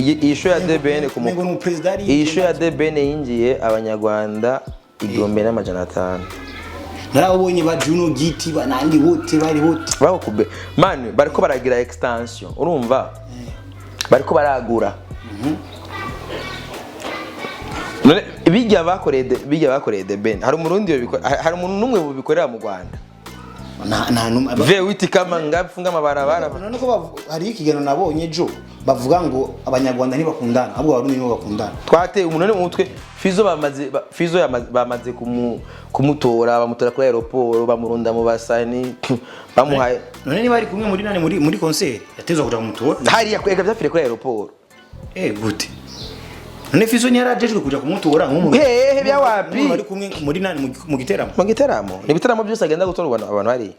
isho ya DBN ku ngo president isho ya DBN yinjiye abanyarwanda 1500 narabonye ba Juno Giti banandi bote bari bote bakube man bariko baragira extension urumva bariko baragura none bijya bakoreye DBN hari umurundi hari umuntu numwe bubikorera mu Rwanda nta numwe V8 kama ngafunga amabarabara none ko hari ikiganiro nabonye jo bavuga ngo abanyarwanda ntibakundana ahubwo abarundi nibo bakundana twateye umunone mu mutwe Fizzo bamaze kumutora bamutora kuri aeroport bamurunda mu basani bamuhaye none niba ari kumwe muri nane muri concert yatezwa kuja kumutora hari yakwega byafire kuri aeroport gute none Fizzo ntiyarajejwe kuja kumutora nk'umuntu byawapi bari kumwe muri nane mu giteramo ni bitaramo byose agenda gutora abantu bari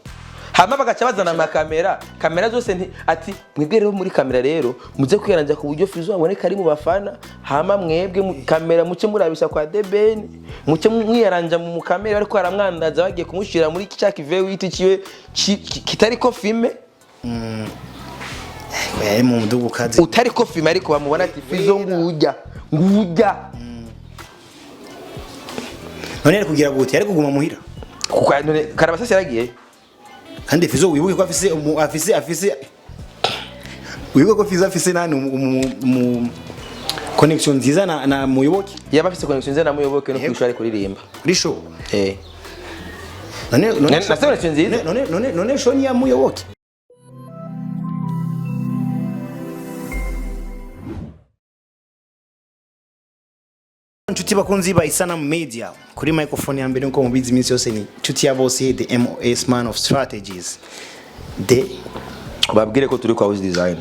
hama bagaca bazana kamera zose ati mwebwe rero muri kamera rero muze kwiranja ku buryo Fizzo aboneka ari mu bafana hama mwebwe kamera muce murabisha kwa DBN muce mwiyaranja mu kamera ariko aramwandaza bagiye kumushira muri cyaki V8 kiwe kitari ko filme yari mu mudugu kazi utari ko filme ariko bamubona ati Fizzo ngujya none ari kugira gute ari kuguma muhira kuko none karabasasi yaragiye kandi Fizzo wibuke ko afise wibuke ko Fizzo afise nani mu connection nziza na muyoboke yaba afise connection nziza na muyoboke no kwishura kuririmba kuri show none show ni ya muyoboke Nshuti bakunzi ba Isanamu Media kuri microphone ya mbere nko mubizi iminsi yose ni nshuti ya bose the MOS man of strategies babwire ko turi kwa house design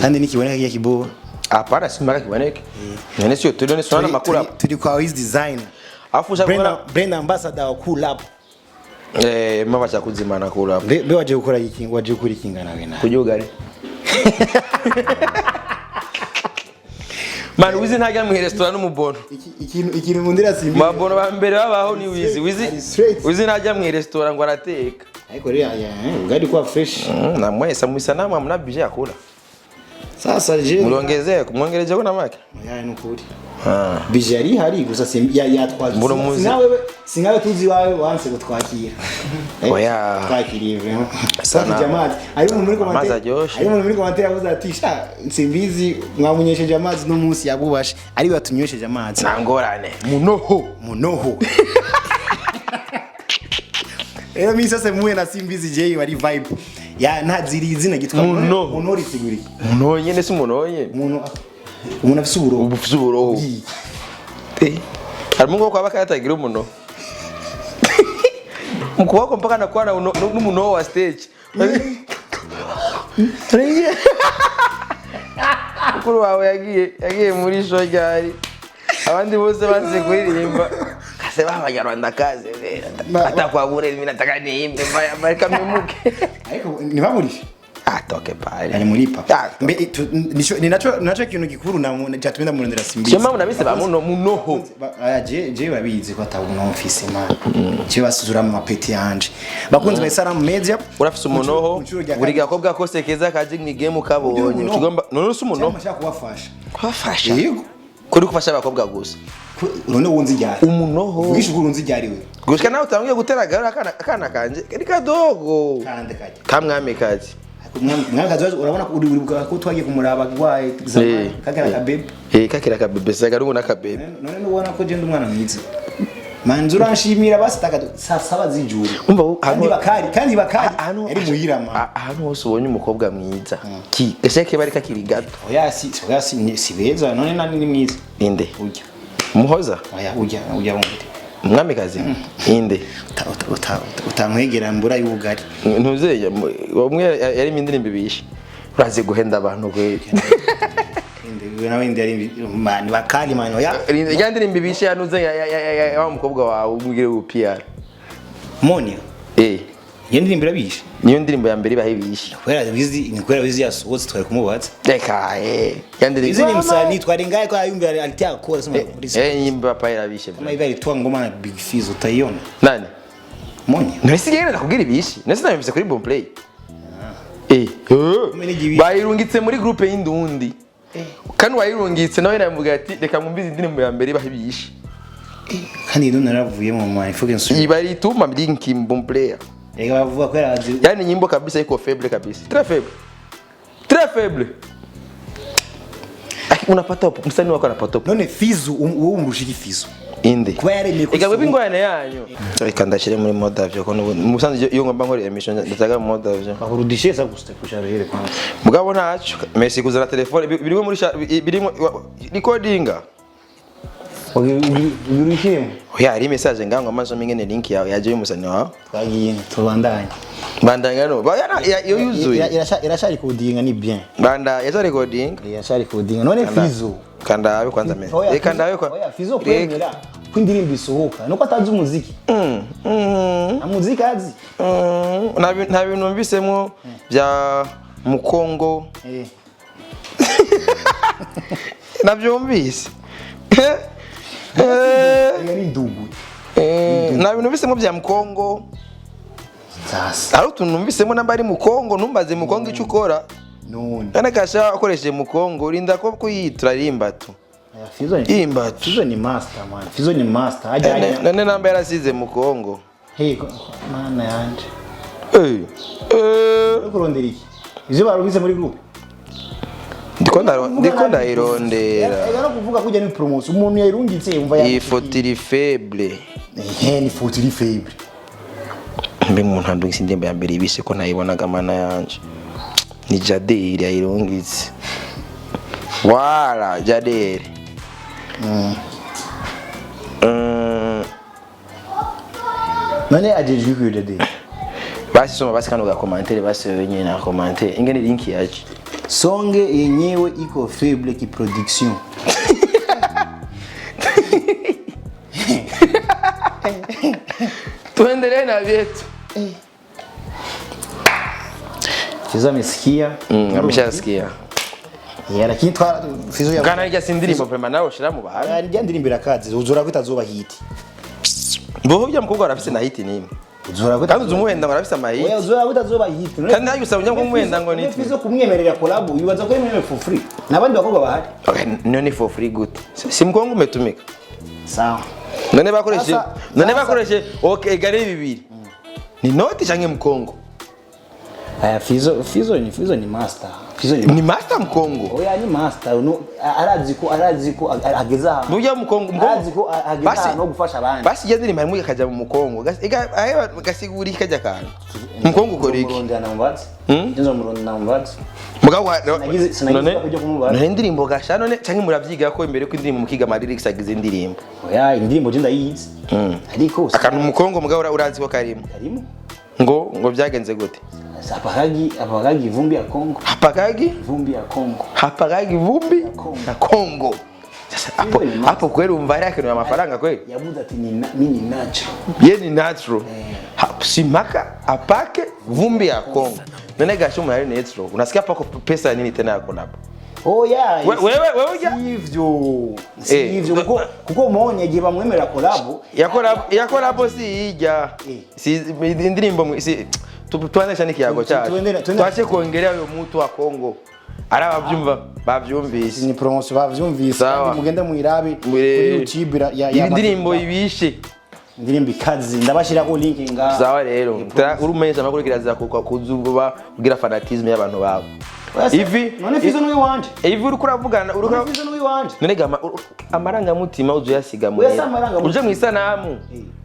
kandi nikiboneka kiya kibo apara simara kiboneka nene sio turi sana makula turi kwa house design afusha brand ambassador wa Cool Up mama cha kuzimana Cool Up be waje gukora iki waje gukora ikingana we na kujugari Man wizi ntajya mu restaurant n'umubono ikintu mundira Simbizi mabono ba mbere babaho ni wizi ntajya mu restaurant ngo arateka ariko rero ugari kwa fresh na mwesa muisanamu amna bije yakula sasa je mulongezee kumwongereje ko namake nukuri bije ari hari gusa yatwaje singawe tuzi wawe wanse gutwakira oya twakiriye sana jamazi ari mu muri commentaire yavuze ati sha Simbizi mwamunyesheje amazi no munsi yabubashe ari batunywesheje amazi nangorane munoho mimi sasa muwe na Simbizi je wari vibe ya ntaziri izina gitwa muno risiguri muno nyene si munonye umuntu afise uburoho hari mungo kwa bakatagira umuno mukubako mpaka nakwana n'umuno wa stage ukuri wawe yagiye muri show ryari abandi bose banze kuririmba kase babanyarwanda kaze atakwabure mimi nataka niimbe marika memuke ariko nibamurisha atoke pale ari muri papa ninacho kintu gikuru na cyatumenda murondera Simbizi cyema munabise ba munoho je babizi ko atabuno office man je basuzura mu mapeti yanje bakunze ba Isanamu Media urafise umunoho buri gakobwa kose keza kaje mu game kabonye ukigomba none usu umunoho cyangwa kubafasha yego kuri kufasha abakobwa gusa none wunzi ryari umunoho wishuguru unzi ryari we gushika nawe utangiye gutera gara akana kanje kari kadogo kande kaje kamwame kaje mwakazi urabona ko twagiye kumuraba gwaye kakira kabebe kakira kabebe sagarungu nakabebe none ubona ko je ndumwana mwiza manzura nshimira basitaka saba zijuru kandi bakari ari muhirama ahantu hose ubonye umukobwa mwiza ki gasheke bari kakiri gato oya si beza none nani ni mwiza inde ujya muhoza oya ujya wumve umwamikazi inde utamwegera mbura y'ubugari ntuzeye bamwe yari mindirimbo bishe uraze guhenda abantu gwe inde nawe inde yari man bakali man oya yandirimbo bishe yanuze ya umukobwa wawe umugire PR Monia yandirimbo bishe niyo ndirimbo ya mbere bahibishe kwera bizi yasohotse twari kumubaza reka yandirimbo izi ni msani twaringaye ko ayumbe alitia akora sema nyimba papa yarabishe kama hivi alitoa ngoma na Big Fizzo utaiona nani Monia nasi genda nakubwira ibishe nasi nabimvise kuri Bon Play bayirungitse muri groupe y'indundi kandi wayirungitse nawe namuvuga ati reka mwumvize indirimbo ya mbere bahibishe kandi ndo naravuye mu ma influence ibari ituma link bon player ega bavuga ko yarazi yani nyimbo kabisa iko faible kabisa très faible unapata msanii wako anapata none Fizzo uwo umurushiki Fizzo inde kuba yaremeye ko ega wewe ingwane yanyu reka ndashire muri mode avyo ko musanze iyo ngomba nkore emission ndazaga mu mode avyo bakurudishe sa guste kusharuhere kwanza mugabo ntaco merci kuzana telefone birimo muri birimo recordinga urishime oya ari message ngango amazo mingene link yawe yaje y'umusani wawe twagiye tubandanye bandanya no bayana yo yuzuye irasha recording ni bien banda yaza recording irasha recording none Fizzo kanda abe kwanza meze reka ndawe kwa oya Fizzo kwemera kwindirimbo isohoka nuko atazi umuziki amuziki azi nta bintu mbisemo bya mukongo nabyumvise ni ndugu nta bintu mbisemo bya mukongo sasa ari utuntu mbisemo namba ari mukongo numbaze mukongo icyo ukora none kana kasha akoresheje mukongo urinda ko kuyitra rimbatu Fizzo ni master man Fizzo ni master ajya none namba yarasize mukongo hey mana yanje kurondera iki ivyo barubize muri group ndiko ndayirondera ega no kuvuga kujya ni promotion umuntu yayirungitse yumva ya ifotiri faible ni fotiri faible mbe umuntu andungise indembe ya mbere ibise ko nayibonaga mana yanje ni Jaderi yayirungitse wala Jaderi none ajejwe ku Jaderi basi soma basi kanu ga commentaire basi wenyewe na commentaire ingene link yaje songe yenyewe iko faible ki production tuendelee na vyetu Fizzo amesikia ameshasikia lakini Fizzo ya kana ijya sindirimbo vraiment nawe ushira mu bahari njya ndirimbira kazi uzura ko itazoba hit bo hujya mukobwa arafise na hit nini uzura ko kandi uzumuhenda ngo arafise ama hit oya uzura ko itazoba hit kandi nayo usabye ngo umuhenda ngo ni Fizzo kumwemerera collab yubaza ko yemerewe for free nabandi bakobwa bahari okay none for free good si mkongo umetumika sawa none bakoreshe okay gare bibiri ni noti change mkongo aya Fizzo ni master ni master mkongo oya ni master no arazi ko ageza bujya mkongo arazi ko ageza no gufasha abandi basi yadiri marimu kaja mu mkongo ega gasiguri kaja kana mkongo ukoriki nzo murundi nambazi mugabo none indirimbo gasha none canke muravyiga ko imbere ko indirimbo mukiga ma lyrics agize indirimbo oya indirimbo je ndayizi ariko akantu mkongo mugabo urazi ko karimo ngo byagenze gute apagagi vumbi ya Kongo hapagagi vumbi ya Kongo sasa hapo kweli umva yake ni mafaranga kweli yabuza ati mimi natural yeye ni natural simaka apake vumbi ya Kongo nene gasho mwari natural unasikia hapo pesa nini tena yako hapo oh yeah wewe hivyo kuko umeonye giba mwemera collab yakolabo si ija si indirimbo si tuandesha nikiyago cyacu twache kuongelea uyo mtu wa Kongo ara bavyumvise ni promotion bavyumvise kandi mugende muirabi kuri YouTube ya indirimbo ibishe indirimbo ikazi ndabashira ko link nga sawa rero urumenyesha makuru kiraza kuzuba kugira fanatisme y'abantu babo ivi none Fizzo n'uwi wanje ivi uri kuravugana Fizzo n'uwi wanje none gama amaranga mutima uzuyasiga mu uje mu isanamu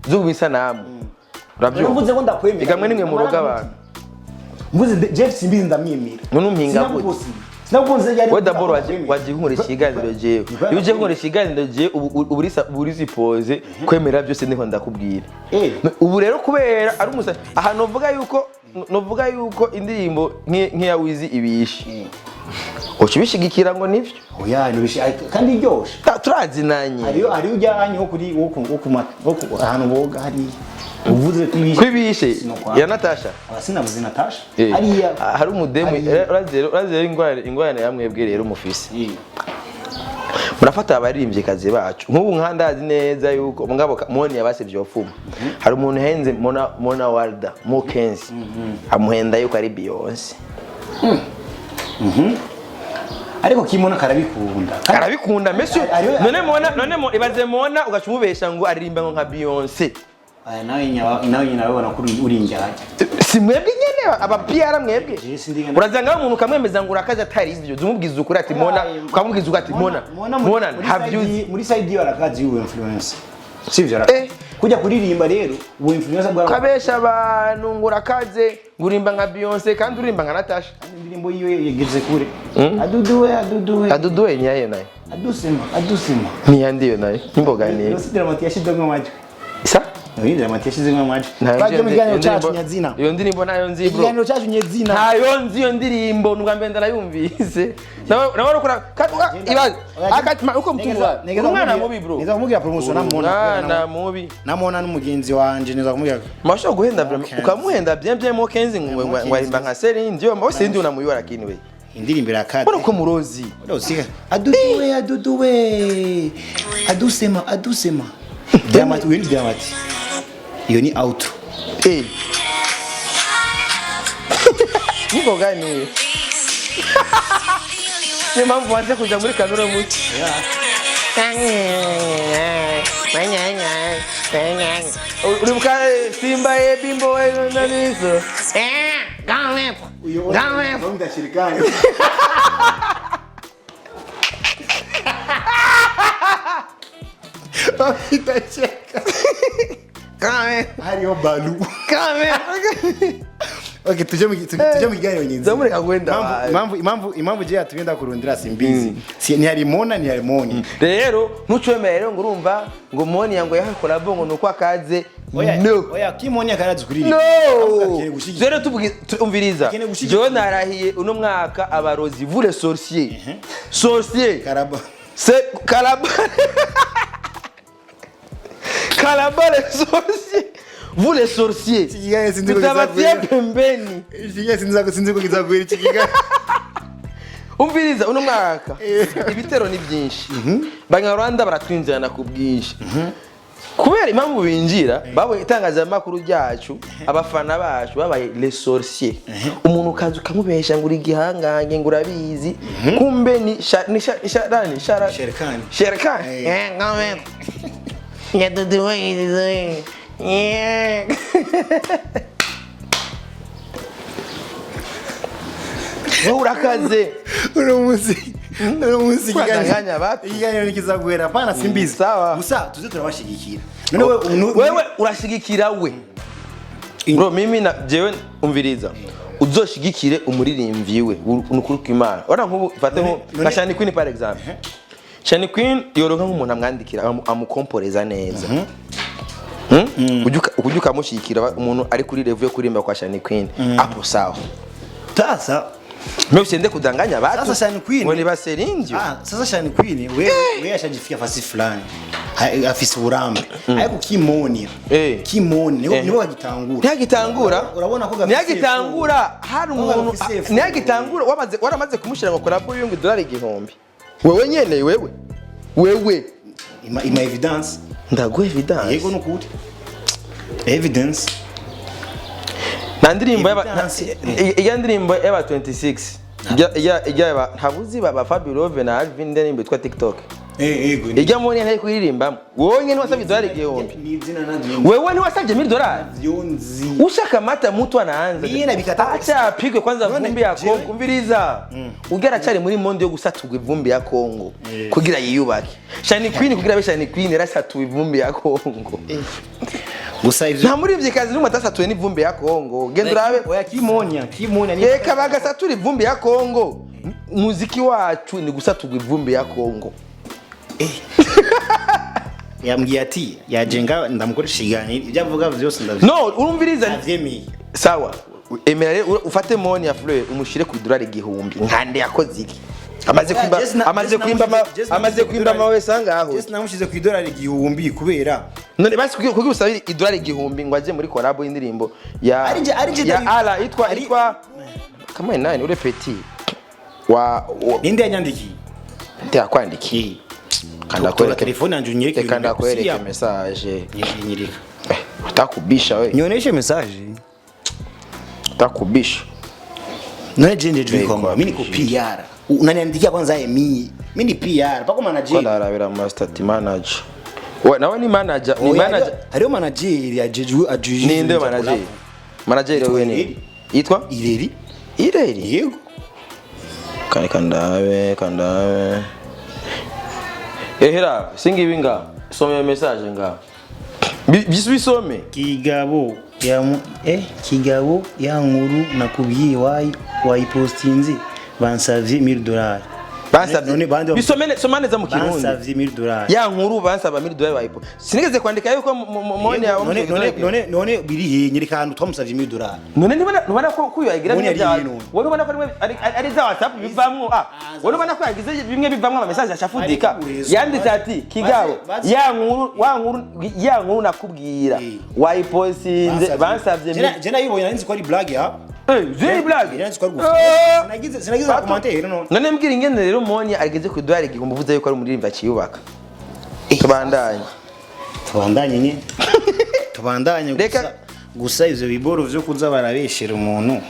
zugu isanamu urabyumva ko ndakwemera igamwe nimwe mu rugo abantu mvuze Jeff Simbizi ndamwemera none umpinga gute sinakunze yari we d'abord wagihumura ikiganiro jewe iyo uje nkora ikiganiro jewe uburisi pose kwemera byose niho ndakubwira ubu rero kubera ari umusa aha novuga yuko indirimbo nk'iya Wizi ibishe ukibishigikira ngo nivyo oya nibishi kandi iryoshe turazinanye ari ujyanye ho kuri wo ahantu boga hari uvuze kwibishe ya Natasha sinavuze Natasha hari umudemu razero ingwane yamwebwe rero umufisi murafata abaririmbye kazi bacu nk'ubu nkandazi neza yuko mugabo moni yabasivye ofuma hari umuntu henze mona Walda Mukenzi amuhenda yuko ari Beyonce ariko kimona karabikunda arabikunda mesi none ibaze mona ugacumubesha ngo aririmba nka Beyonce nawe nyabona kuri uri njyaje si mwebwe nyene abapiyara mwebwe urazanga umuntu kamwemeza ngo urakaje atari ivyo zumubwiza ukuri ati mona ukamubwiza uko ati mona havyuzi muri side y'arakazi you influence sivyo kujya kuririmba rero ubu influencer bwa kabesha abantu ngo urakaze ngurimba nka Beyonce kandi urimba nka Natasha indirimbo yiwe yegeze kure aduduwe nyaye naye adusema niyandiyo naye imboga ni sidira mati yashidwe maji isa Ndira mati yashizwe maji baje mu kiganiro cyacu nyazina iyo ndirimbo nayo nzi bro ikiganiro cyacu nyazina nayo nzi iyo ndirimbo nugambye ndayumvise nawe ukora ibaze akatima uko mtumwa umwana mubi bro niza kumugira promotion namona n'umugenzi wanje niza kumugira masho guhenda ukamuhenda bien mo kenzi ngwarimba nka Celine ndio bose ndi unamuyora lakini we indirimbo irakade bora ko murozi urosiga aduduwe adusema Diamati wini diamati. Iyo ni outro. Niko gani? Ni mambo wanze kuja muri kamera mu. Ulibuka Simba bimbo wewe nanizo. Gawe. Ndio shirikani. Itacheka. Kame. Hariyo balu. Kame. Okay, tuje mu kiganiro nyinzi. Zamureka kwenda. Impamvu je atugenda kurondera Simbizi. Si ntiyari mona ntiyari moni. Rero ntucwemerere ngo urumva ngo moni yango yakora bongo nuko akaze. Oya kimoni akarazi kuri. No. Zero tubwiriza. Jo narahiye uno mwaka abarozi vule sorcier. Sorcier. Karaba. C'est Calabare. Calabare les sorciers. Vous les sorciers. Vous avez pembeni. Sinzi ko kizaguhera ikigiga. Umviriza uno mwaka. Ibitero ni byinshi. Banyarwanda baratwinjirana ku bwinshi. Kubera impamvu binjira babo itangaza makuru ryacu abafana bacu babaye les sorciers. Umuntu kazi ukamubesha ngo uri gihangange ngo urabizi kumbe ni sharani Sherkani. Ngawe. Yaduduwe. Urakaze. Uno musi ikiganiro nikizaguhera pana Simbizi. Gusa tuze turabashigikira. Wewe urashigikira we. Bro mimi na jewe umviriza. Uzoshigikire umuririmbyi we nukuri kw'Imana. Ora nkubu fate nko nka Channel Queen par exemple. Channel Queen yoronka nk'umuntu amwandikira amukomporeza neza. Ujuka mushikira umuntu ari kuri level yo kurimba kwa Channel Queen. Apo sawa. Tasa Mimi usiende kudanganya watu. Sasa Channel Queen. Wani baseringyo. Sasa Channel Queen wewe ashajifika fasi fulani. Afisi urambe. Ariko kimoni. Kimoni niwe wagitangura. Ntiyagitangura. Urabona ko ntiyagitangura hari umuntu ntiyagitangura waramaze kumushira ngo korabo y'ungu $1,000. Wewe nyene wewe. Ima evidence. Ndago evidence. Yego nukuri. Evidence. Nandirimbo ndirimbo eba 26 ijya ntabuzi baba Fabulove na Alvin ndirimbo twa TikTok yego ijya moni ntaye kuririmba wonye niwasabye $1,000 wewe niwasabye $1,000 yonzi ushaka mata mtu anaanza acha apigwe kwanza vumbi ya Kongo kumviriza ugera cyari muri monde yo gusatugwa ivumbi ya Kongo kugira yiyubake Channel Queen kugira be Channel Queen rasatuwe ivumbi ya Kongo gusa ivyo nta muri vyikazi numwe atasatuwe n'ivumbi ya Kongo genda urabe oya kimonya ni eka bagasatura ivumbi ya Kongo muziki wacu ni gusatugwa ivumbi ya Kongo yambwiye ati yajenga ndamukoresha iganiro ibyo avuga byose ndavyo no urumviriza avyemi sawa emera ufate moni ya Fleur umushire ku $1,000 nkande yakoze iki amaze kwimba mawe sanga aho just namushize ku $1,000 kubera none basi kugira usabira $1,000 ngo aje muri collab y'indirimbo ya ala itwa kama nani ule petit wa ninde yanyandikiye ndakwandikiye kanda kwereka telefone anje unyereke kanda kwereka message nyirika utakubisha wewe nyoneshe message utakubisha none je nje mimi niko PR unaniandikia kwanza mimi ni PR pako manager kwa darabira master manager nawe ni manager hariyo manager ya jeju ajuji ni nde manager wewe ni yitwa ireri yego kandawe ehera singi binga some message nga bisome kigabo ya nkuru nakubwiye wayipostinze bansavye $1000 bisomene somaneza mu kirundi bansavye $1000 ya nkuru bansaba $1000 wayipo sinigeze kwandika yuko mone yawe none biri he nyiri kantu twamusavye $1000 none nibona ko kuyagira wowe ubona ko ari za WhatsApp bivamwo wowe ubona ko yagize bimwe bivamwo ama message ashafudika yanditse ati kigabo ya nkuru nakubwira wayipostinze bansavye je nayibonye narinzi ko ari blague ha zeri blague yarinzi ko ari sinagize commentaire none mbwira ingene rero mone ageze ku dollar igomba uvuze yuko ari umuririmba akiyubaka tubandanye gusa ivyo biboro vyo kuza barabeshera umuntu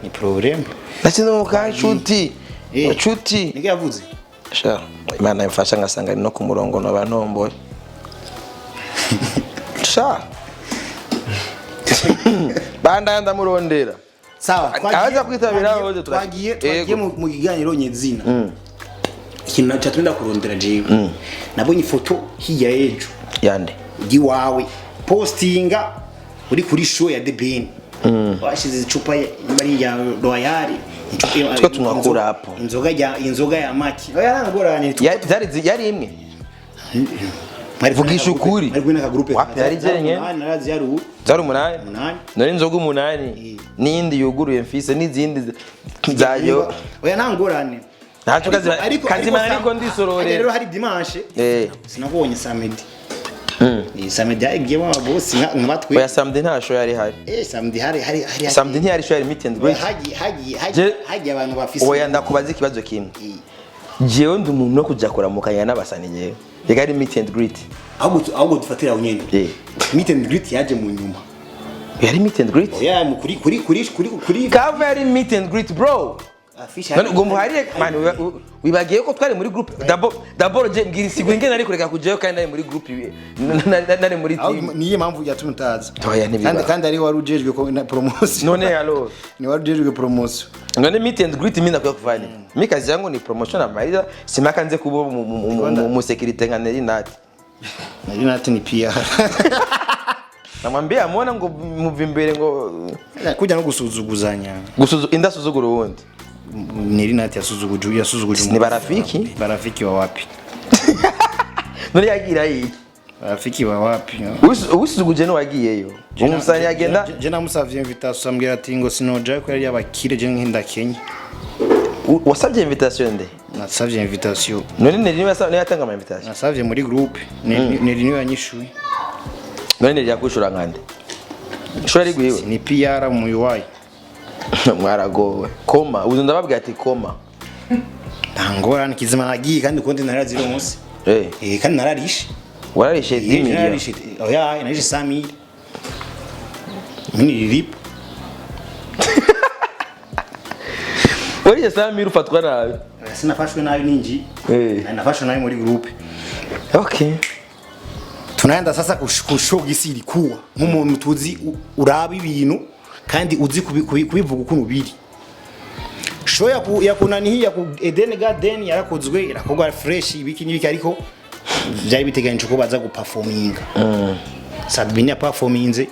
ni problem ndakino mukanshuti inshuti nige yavuze sha imana yamfasha ngasanga ari no ku murongo n'abantomboye sha bandanda ndamurondera sawa kaza kwitabira hoje twagiye mu kiganiro nyezina ikintu cyatunda kurondera jewe nabonye ifoto hirya ejo yande giwawe postinga uri kuri show ya The Ben washize icupa muri ya Royal twa tunakura hapo inzoga ya maki yarangoranye yari imwe vugisha ukuri wapi yari jenye zari umunani nari inzoga umunani n'indi yuguruye mfise n'izindi zayo oya ntangorane ntacyo kazimana ariko ndisorore rero hari dimanche sinabonye samedi samedi yagiye mu boss nkabatwe oya samedi nta show yari hari samedi samedi ntiyari show yari meet and greet hagiye abantu bafise oya ndakubaza ikibazo kimwe jewe ndi umuntu no kujya kuramukanya n'abasani jewe yari meet and greet ahubwo dufatira unyene meet and greet yaje mu nyuma yari meet and greet oya mu kuri kava yari meet and greet bro none ugomba hariye mani wibagiye ko twari muri group d'abord je mbwira sigo ingene ari kureka kujeyo kandi nari muri group nari muri team niye mpamvu yatumutaza kandi ari wari ujejwe ko promotion none allo ni wari ujejwe promotion none meet and greet mina kwa kufanya mikazi yangu ni promotion amaliza simaka nze kubo mu security nka nari nati ni PR namwambia amona ngo muvimbere ngo kujya no gusuzuguzanya indasuzugura wundi nari nati yasuzuguje ni barafiki wa wapi none yagira yi barafiki wa wapi usuzuguje no wagiyeyo umusani yagenda je namusavye invitation ambwira ati ngo sinoja ko yari abakire je nkinda Kenya wasavye invitation nde nasavye invitation none nari yatanga ama invitation nasavye muri group nari yanyishuye none yakushura nkande shori gwiwe ni PR mu UI mwaragowe koma uzo ndababwira ati koma ntangora nikizima nagiye kandi konti narazira umunsi kandi nararishe wararishe 10 million oya narishe 100 mini rip wariye 100 ufatwa nabi sinafashwe nabi ninji nafashwe nabi muri group okay tunaenda sasa kushoga isi ilikuwa nk'umuntu tuzi uraba ibintu kandi uzi kubivuga ukuntu biri show ya kunani ya ku Eden Garden yarakozwe irakogwa fresh ibiki n'ibiki ariko byari biteganyije ko baza guperforminga Sadbini ya performinze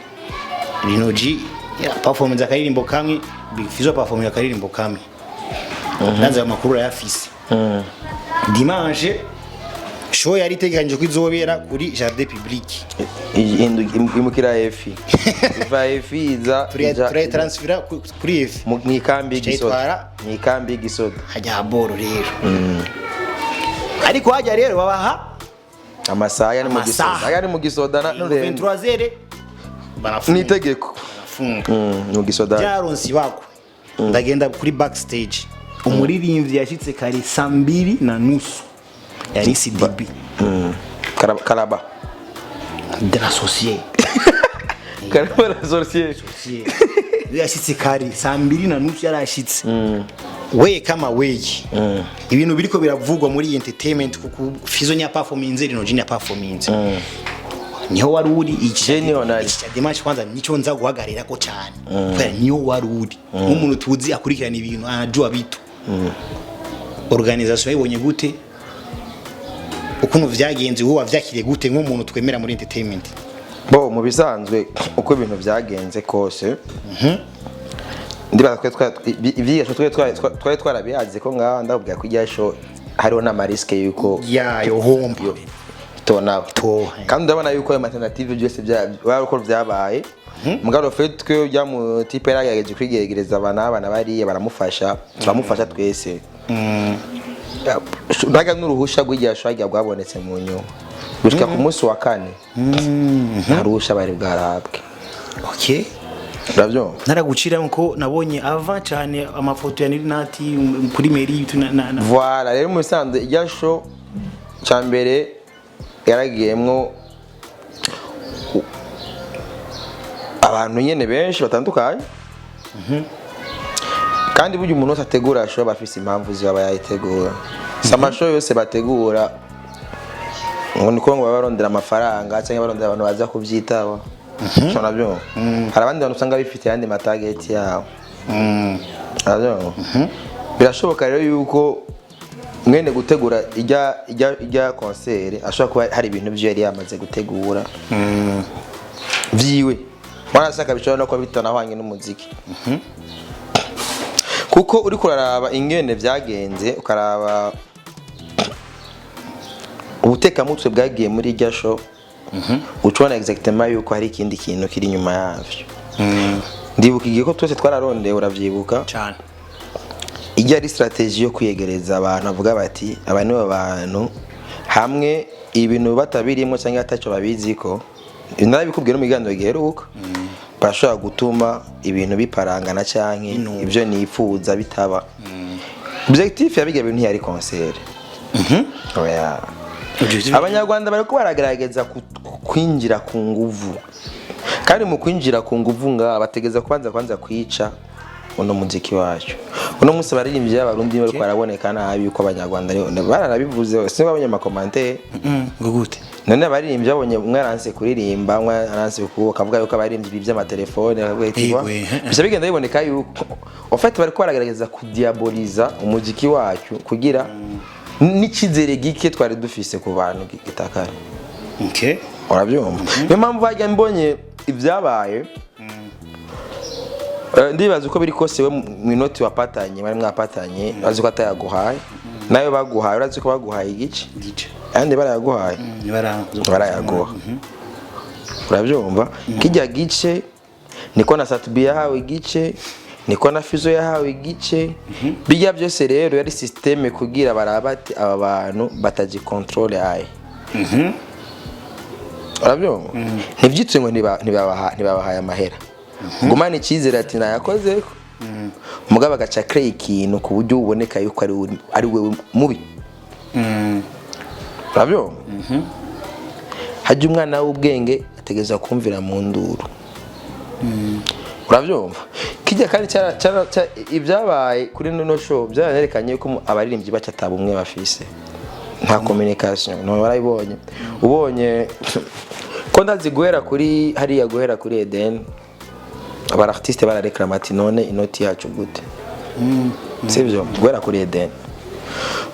Rinoji ya performance akaririmbo kamwe Big Fizzo performing akaririmbo kamwe nanze amakuru ya fisi dimanche show yari iteganyije ko izobera kuri Jardin Public mugira efi iva efi iza transfera kuri efi mu ikambi gisoda hajya boro rero ariko hajya rero babaha amasaha yani mu gisoda yani mu gisoda na 23h barafunga nitegeko mu gisoda jaronsi bako ndagenda kuri backstage umuririmbyi yashitse kare 2:30 yari CDB Karaba de l'associé Karaba l'associé yashitse kare 2:30 yarashitse we kama weye ibintu biriko biravugwa muri entertainment kuko Fizzo nya performance rino jini performance niho wari uri Je niho nari. Dimanche kwanza nico nza guhagarira ko cyane kubera niho wari uri nk'umuntu tuzi akurikirana ibintu anajua bitu organisation yibonye gute ukuntu vyagenze wowe wavyakiriye gute nk'umuntu twemera muri entertainment bo mu bisanzwe uko ibintu byagenze kose ndibaza twari twarabihaze ko ngaha ndabubwira ko iryasho hariho n'amariske yuko yayo hombo tonawe kandi ndabona yuko ayo alternative byose uko byabaye mugabo fait que bya mu type yarageje kwigegereza abana bariye baramufasha turamufasha twese ndaga n'uruhusha rw'iryasho hajya bwabonetse mu nyuma gushika ku munsi wa kane ntarusha bari bwarabwe okay Ravyo naragucira nko nabonye ava cyane amafoto ya Nati kuri mairie voilà rero mu bisanzwe iryasho cyambere yaragiyemwo abantu nyene benshi batandukanye kandi burya umuntu wese ategura show bafise impamvu ziba yayitegura samasho yose bategura ngo niko ngo barondera amafaranga cyangwa barondera abantu baza kuvyitaba shona byo hari abandi bantu usanga bifite yandi matarget yabo birashoboka rero yuko mwene gutegura ijya concert ashobora kuba hari ibintu byo yari yamaze gutegura biwe warasaka bishobora no kuba bitanahwanye n'umuziki kuko uri kuraraba ingene byagenze ukaraba ubutekamutwe bwagiye muri ijya show ucubona exactement yuko hari ikindi kintu kiri nyuma yavyo ndibuka igihe ko twese twararondeye uravyibuka cyane ijya ari strategy yo kwiyegereza abantu avuga bati abantu b'abantu hamwe ibintu batabirimo cyangwa ataco babiziko narabikubwiye no mu kiganiro giheruka bashobora gutuma ibintu biparangana canke ibyo nifuza bitaba objectif yabiga bintu ntiyari concert oya abanyarwanda bariko baragerageza kwinjira ku nguvu kandi mu kwinjira ku nguvu nga bategeza kwanza kwica uno muziki wacu uno munsi baririmbye abarundi bariko baraboneka nabi uko abanyarwanda baranabivuze se babonye amakomante gute none baririmbye babonye mwaranse kuririmba mwaranse kuvuga yuko abaririmbye by'amatelefone akabwetibwa bisa bigenda biboneka yuko ofite bariko baragerageza kudiaboliza umuziki wacu kugira n'ikizere gike twari dufise ku bantu gitakara okay urabyumva niyo mpamvu bajya mbonye ibyabaye ndibaza uko biri kose we minoti wapatanye bari mwapatanye bazi ko atayaguhaye nayo baguhaye urazi ko baguhaye igice kandi barayaguhaye barayaguha urabyumva kijya gice niko na atubwiye yahawe igice niko na Fizzo yahawe igice bijya byose rero yari systeme kugira barabati aba bantu bataji control yaye urabyumva ntivyitse ngo ntibabahaye amahera ngumana ikizere ati nayakoze mugaba gaca create ikintu ku buryo uboneka yuko ari we mubi urabyumva haje umwana w'ubwenge ategeza kumvira mu nduru urabyumva kijya kandi ibyabaye kuri no show byanerekanye ko abaririmbyi bacataba umwe bafise nta communication no barayibonye ubonye ko ndazi guhera kuri hariya guhera kuri Eden aba artiste barareklama ati none inoti yacu gute sivyo guhera kuri Eden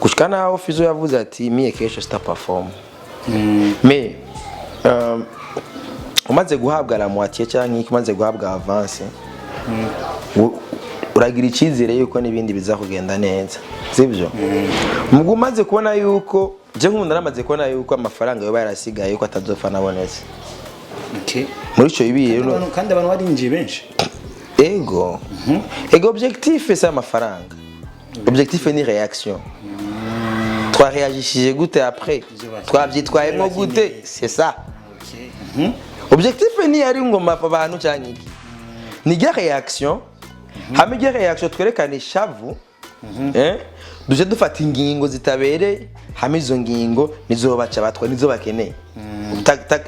gushika naho Fizzo yavuze ati mie kesho sta perform mais umaze guhabwa la moitié cyangwa umaze guhabwa avance uragira ikizere yuko nibindi bizakugenda neza sivyo mugu umaze kubona yuko je nk'umuntu aramaze kubona yuko amafaranga yo barasigaye yuko atazopfa nabonetse okay muri cyo ibi rero kandi abantu barinjiye benshi ego objectif c'est amafaranga objectif ni réaction twareagishije gute après twabyitwayemo gute c'est ça objectif ni ari ngoma abantu cyane iki ni ga réaction hamige réaction twerekana ishavu duje dufata ingingo zitabere hamizo ngingo nizo baca batwa nizo bakeneye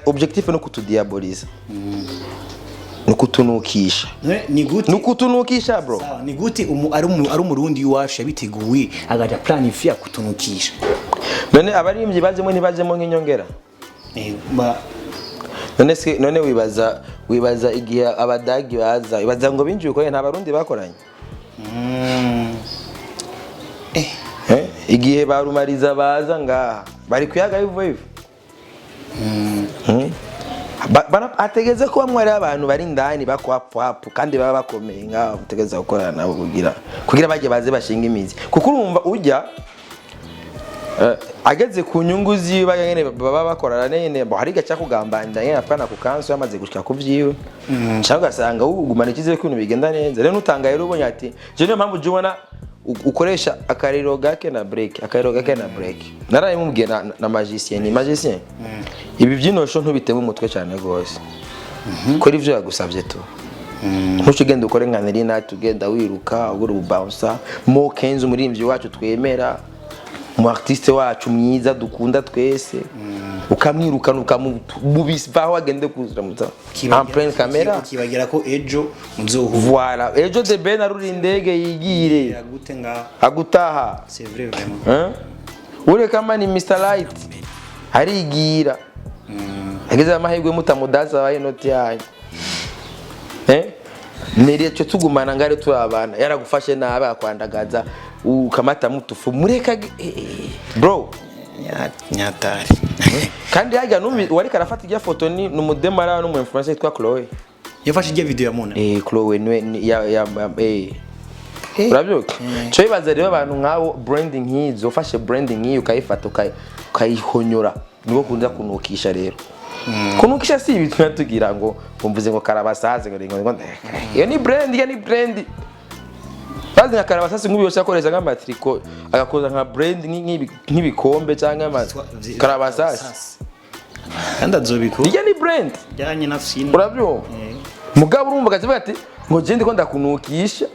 objectif no kutudiaboliza no nukutunukisha ni gute nukutunukisha bro sawa ni gute ari umurundi wacu yabiteguye agaja planifia kutunukisha none abarimvyi bazemo ntibazemo nk'inyongera none wibaza igihe abadagi baza ngo binjiye uko nta barundi bakoranye igihe barumariza baza ngaha bari kuyaga ivo ategeze ko bamwe ari abantu bari indani bakwapwapu kandi baba bakomeye ngaho utegeza gukorana nabo kugira bajye baze bashinga imizi kuko urumva ujya ageze ku nyungu ziba nyene baba bakorana nene hari gacha kugambanda nyene afana ku kanso yamaze gushika ku vyiwe cyangwa gasanga ugumana ikize ko ibintu bigenda neza rero utangaye rubonye ati je niyo mpamvu jubona ukoresha akariro gake na break naraye mubwiye na magicien ni magicien ibi byinosho ntubitema umutwe cyane gose kora ivyo yagusavye tu ntushigenda ukore nka Nerina tugenda wiruka ugura ubouncer mo kenzo umurimvyi wacu twemera mu artiste wacu mwiza dukunda twese ukamwirukana ukamubisvaho agende kuzira muta en pleine camera ukibagira ko ejo muzohu voilà ejo de ben aruri indege yigire agutaha c'est vrai vraiment ure kama ni Mr Light harigira ageze amahirwe mutamudaza baye noti yanyu neriye cyo tugumana ngare turabana yaragufashe nabe akwandagaza ukamata mutufu mureka bro nyatari kandi yajya numbi wari karafata ijya foto ni numudemara no mu influencer yitwa Chloe yafashe ijya video ya Mona Chloe ya urabyo cyo bibaza rero abantu nkabo branding hizo ufashe branding nk'iyo ukayifata ukayihonyora nibo kunza kunukisha rero kunukisha si ibintu natugira ngo umvuze ngo karabasaze ngo iyo ni brand bazi nka karabasasi nk'ubu yose akoresha nk'amatriko agakoza nka brand nk'ibikombe cyangwa karabasasi kandi azobiko iyo ni brand yanye nafsini urabyo mugabo urumva gaje bati ngo je ndiko ndakunukisha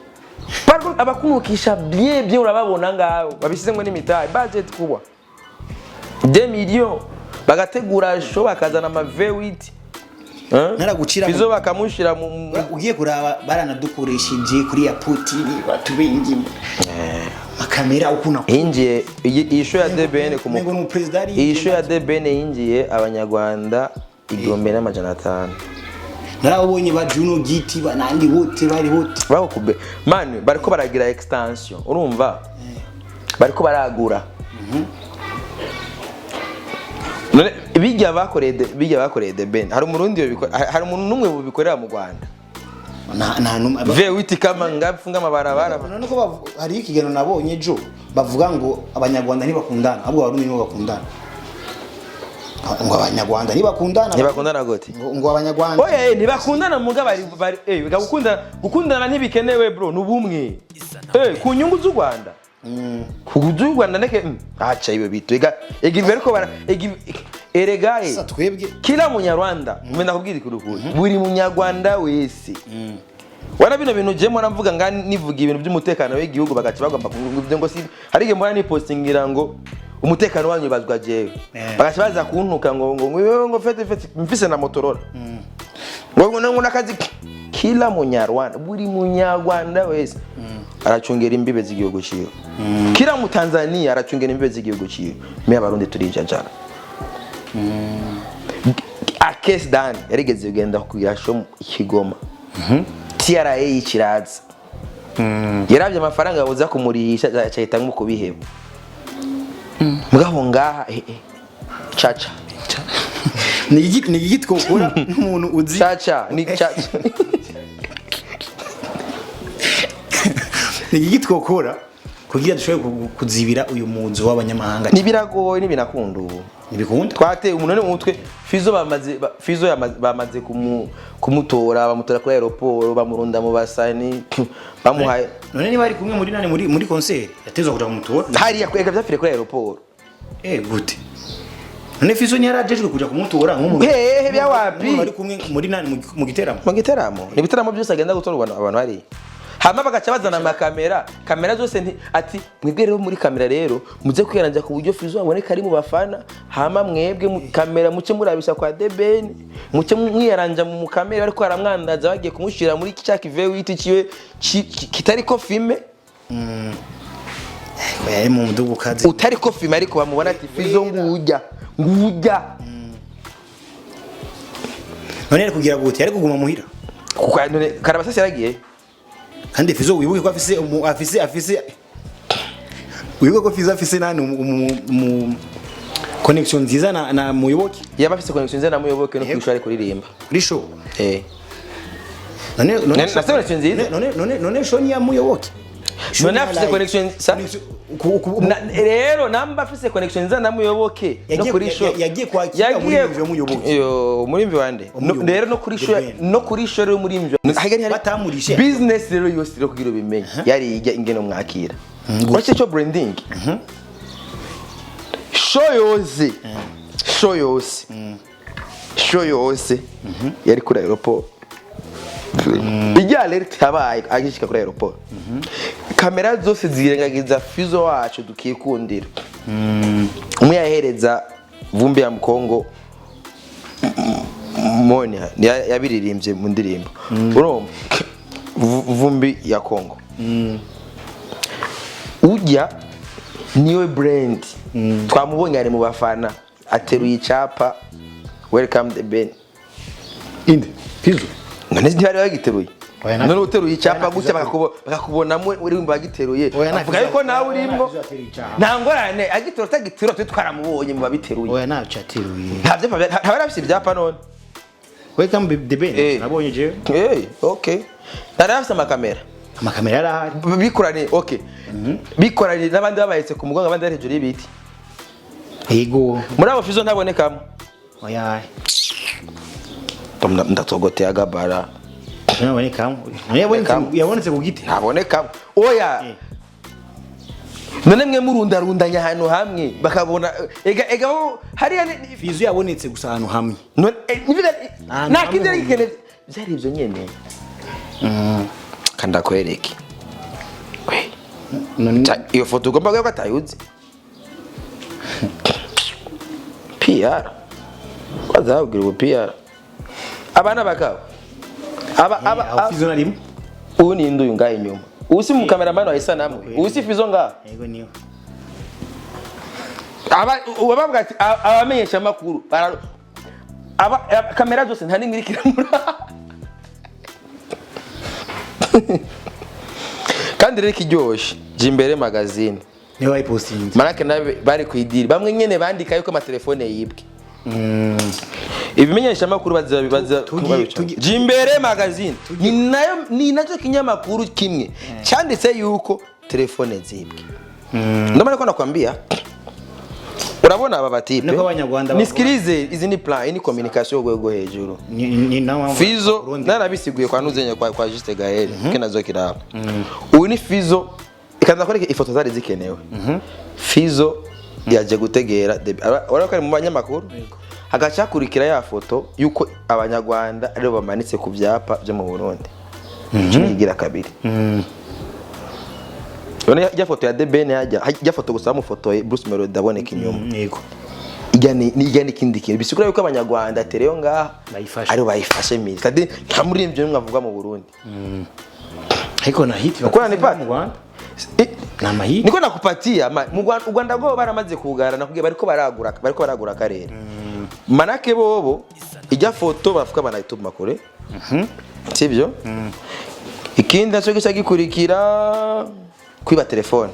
parko abakunukisha bien urababona ngaho babisize ngo n'imitayi budget kuba 2 millions bagategura show bakazana ama V8 naragucira Fizzo bakamushira mu ugiye kuraba baranadukoresheje kuri ya Putin batubengi makamera ukuna injiye iyi show ya DBN ku iyi show ya DBN injiye abanyarwanda 1500 narabonye ba Juno Giti banandi bote bari bote baho kube man bariko baragira extension urumva bariko baragura none bijya bakoreye DBN hari umurundi hari umuntu numwe bubikorera mu Rwanda nta numwe V8 kama ngafunga amabarabara none ko hari ikiganiro nabonye ejo bavuga ngo abanyarwanda ntibakundana ahubwo abarundi nibo bakundana ngo abanyarwanda ntibakundana gute ngo abanyarwanda oye ntibakundana muga bari gukundana ntibikenewe bro nubumwe ku nyungu z'u Rwanda kugudu Rwanda neke acha ibe bitu ega beriko bara eregaye twebwe kila munyarwanda mena kubwira kuruhuri buri munyarwanda wese wana bino bintu je mwana mvuga ngani nivuga ibintu by'umutekano w'igihugu bagaci bagomba kunguvye ngo si harige mwana ni postingira ngo umutekano wanyu bazwa jewe bagaci baza kuntuka ngo fete mfise na Motorola ngo nakazi kila munyarwanda buri munyarwanda wese aracungera imbibe z'igihugu ciyo kila mu Tanzania aracungera imbibe z'igihugu ciyo me abarundi turijajana akes dan yarigeze ugenda kugira show ikigoma TRA ikiraza yaravye amafaranga yabuza kumurihisha cyahita nko kubiheba mugabo ngaha chacha ni igitwokora n'umuntu uzi chacha ni chacha ni igitwokora kugira dushobore kuzibira uyu munzu w'abanyamahanga nibiragoye nibinakunda ubu nibikunda twateye umunone mu mutwe Fizzo bamaze kumutora bamutora kuri aeroport bamurunda mu basani bamuhaye none niba ari kumwe muri nane muri concert yatezwa kuja kumutora hari yakwega byafire kuri aeroport gute none Fizzo nyarajejwe kuja kumutora nk'umuntu bya wapi bari kumwe muri nane mu giteramo ni biteramo byose agenda gutorwa abantu hari hama bagaca bazana amakamera kamera zose ati mwebwe rero muri kamera rero muze kwiranja ku buryo Fizzo aboneka ari mu bafana hama mwebwe kamera muce murabisha kwa debeni muce mwiyaranja mu kamera ariko aramwandaza bagiye kumushira muri cya kive witi ciwe kitari ko filme yari mu mudugu kazi utari ko filme ariko bamubona ati Fizzo ngujya none kugira gute yari kuguma muhira kuko none karabasasi yaragiye kandi Fizzo wibuke ko afise wibuke ko Fizzo afise nani connection nziza na muyoboke yaba afise connection nziza na muyoboke no kwishura kuririmba kuri show none show ni ya muyoboke none afise connection sa rero namba afise connection nziza na muyoboke no kuri show yagiye kwakira muri muyoboke yo muri mvi wande rero no kuri show rero muri mvi batamurishe business rero yose rero kugira bimenye yari ijya ingeno mwakira kwache cyo branding show yose yari kuri aeroport ijya alert habaye agishika kuri aeroport kamera zose zirengagiza Fizzo wacu dukikundira umwe yahereza vumbi ya Mkongo Monia yabiririmbye mu ndirimbo urumva vumbi ya Kongo ujya niwe brand twamubonye ari mu bafana ateruye icapa welcome the Ben inde Fizzo none ntibari bagiteruye none uteruye icapa gutya bakakubonamo uri mu bagiteruye avuga yuko nawe urimo ntangorane agitero tagitero twaramubonye mu babiteruye oya nacu ateruye ntabwo afite ibyapa none welcome the Ben nabonye je okay narafise amakamera yarahari bikorane okay bikorane n'abandi babayetse ku mugongo abandi hejuru y'ibiti yego muri abo Fizzo ntabonekamo oya ndatogoteye agabara yabonetse ku giti ntabonekamo oya none mwe murundarundanya ahantu hamwe bakabona ega hariya Fizzo yabonetse gusa ahantu hamwe nakindi rikene byari ibyo nyene kanda kwereke iyo foto ugomba ko atayuzi PR bazabwira ubu PR abana bakabo Fizzo narimo ubu ni nduyu ngaho inyuma usi mu cameraman wa isa namwe usi Fizzo ngaho yego niyo ubababwa ati abamenyesha makuru kamera zose nta nimwe ikiramura kandi rero kiryoshe jimbere magazine niyo wayipostinze marake nabe bari kwidira bamwe nyene bandika yuko amatelefone yibwe ibimenyesha makuru baza jimbere magazine ni naco kinyamakuru kimwe cyanditse yuko telefone zibwe ndomane ko nakwambia urabona aba batipe nisikilize izi ni plan ni communication rwego hejuru Fizzo narabisiguye kwa nuzenya kwa Juste Gael kenazo kiraba uyu ni Fizzo ikaza kwereka ifoto zari zikenewe Fizzo yaje gutegera urabona ko ari mu banyamakuru hagaca kurikira ya foto yuko abanyarwanda aribo bamanitse ku byapa byo mu Burundi igira kabiri Yone ya foto ya debene ya foto gusa bamufotoye Bruce Melody aboneka inyuma yego igani kindi kintu bisigura yuko abanyarwanda tereyo ngaha ari bayifashe mizi kandi nta muririmbyi n'umwe avuga mu Burundi ariko na hit bakora ni pat mu Rwanda na mahit niko nakupatia mu Rwanda go baramaze kugara nakubwiye bariko baragura karere manake bobo ijya foto bafuka bana YouTube makore sibyo ikindi naco gica gikurikira kwiba telefone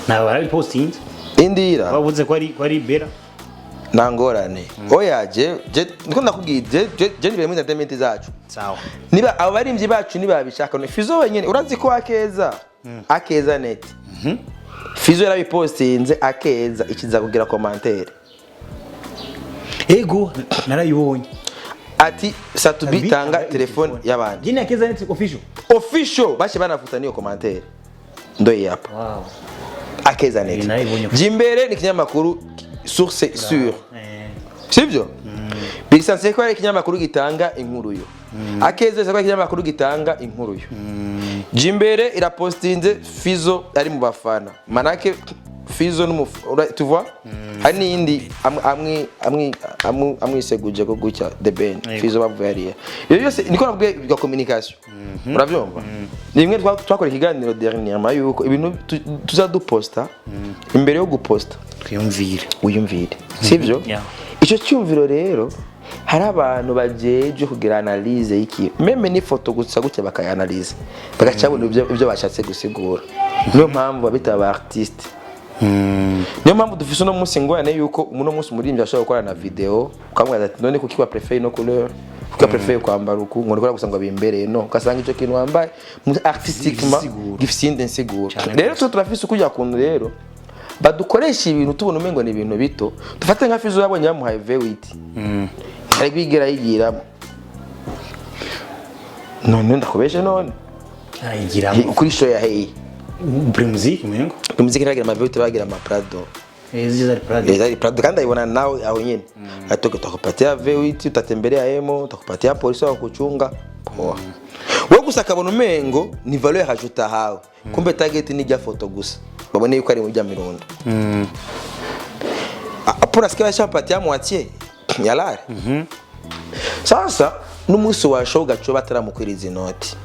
nawe barabipostinze indira bavuze ko ari bera nangorane oya je niko nakubwiye je nibere mu entertainment zacu sawa niba abarimvyi bacu nibabishaka no Fizzo wenyene urazi ko akeza net Fizzo yarabipostinze akeza ikiza kugira commentaire ego narayibonye ati satubitanga telefone y'abandi jini akeza net official bashe banafuta niyo commentaire ndo yapa wow akeza net jimbere ni kinyamakuru source sûre sivyo bisanzwe ko ari kinyamakuru gitanga inkuru yo akeza ko kinyamakuru gitanga inkuru yo Jimbere irapostinze Fizzo ari mu bafana manake Fizzo tu vois hari n'indi amwiseguje ko gucya the band Fizzo bavuye hariya iyo yose niko nabwiye bya communication urabyumva ni imwe twakora ikiganiro dernièrement yuko ibintu tuzaduposta imbere yo guposta wiyumvire sivyo ico cyumviro rero hari abantu bajeje kugira analyse y'iki meme ni photo gusa gutya bakayanalize bagacabona ibyo bashatse gusigura niyo mpamvu babita aba artiste niyo mpamvu dufise no munsi ngwane yuko uno munsi murimbye ashobora gukora na video ukamwaza ati none kuki wa préfet no couleur kuki préfet kwambara uku ngo gukora gusanga bimbereye no ukasanga ico kintu wambaye artistiquement gifisinde nsiguro rero turafise kujya kuntu rero badukoresha ibintu tubona umengo ni ibintu bito dufate nka Fizzo yabonye yamuhaye vewiti ari kwigera yigiramo none ndakubeshe none ayigiramo kuri show ya hey music mengo music iragira amavewiti bagira amaprado ezari prado kandi ayibona nawe aho nyene atoke takupatia vewiti utatembelea hemo takupatia polisi wa kuchunga poa wewe gusa kabona umengo ni valeur ajoute hawe kumbe target ni ja photo gusa babone yuko ari mu bya mirundo apura sikaba chapatia moitié yalare sasa n'umunsi wa show gaco bataramukwiriza inoti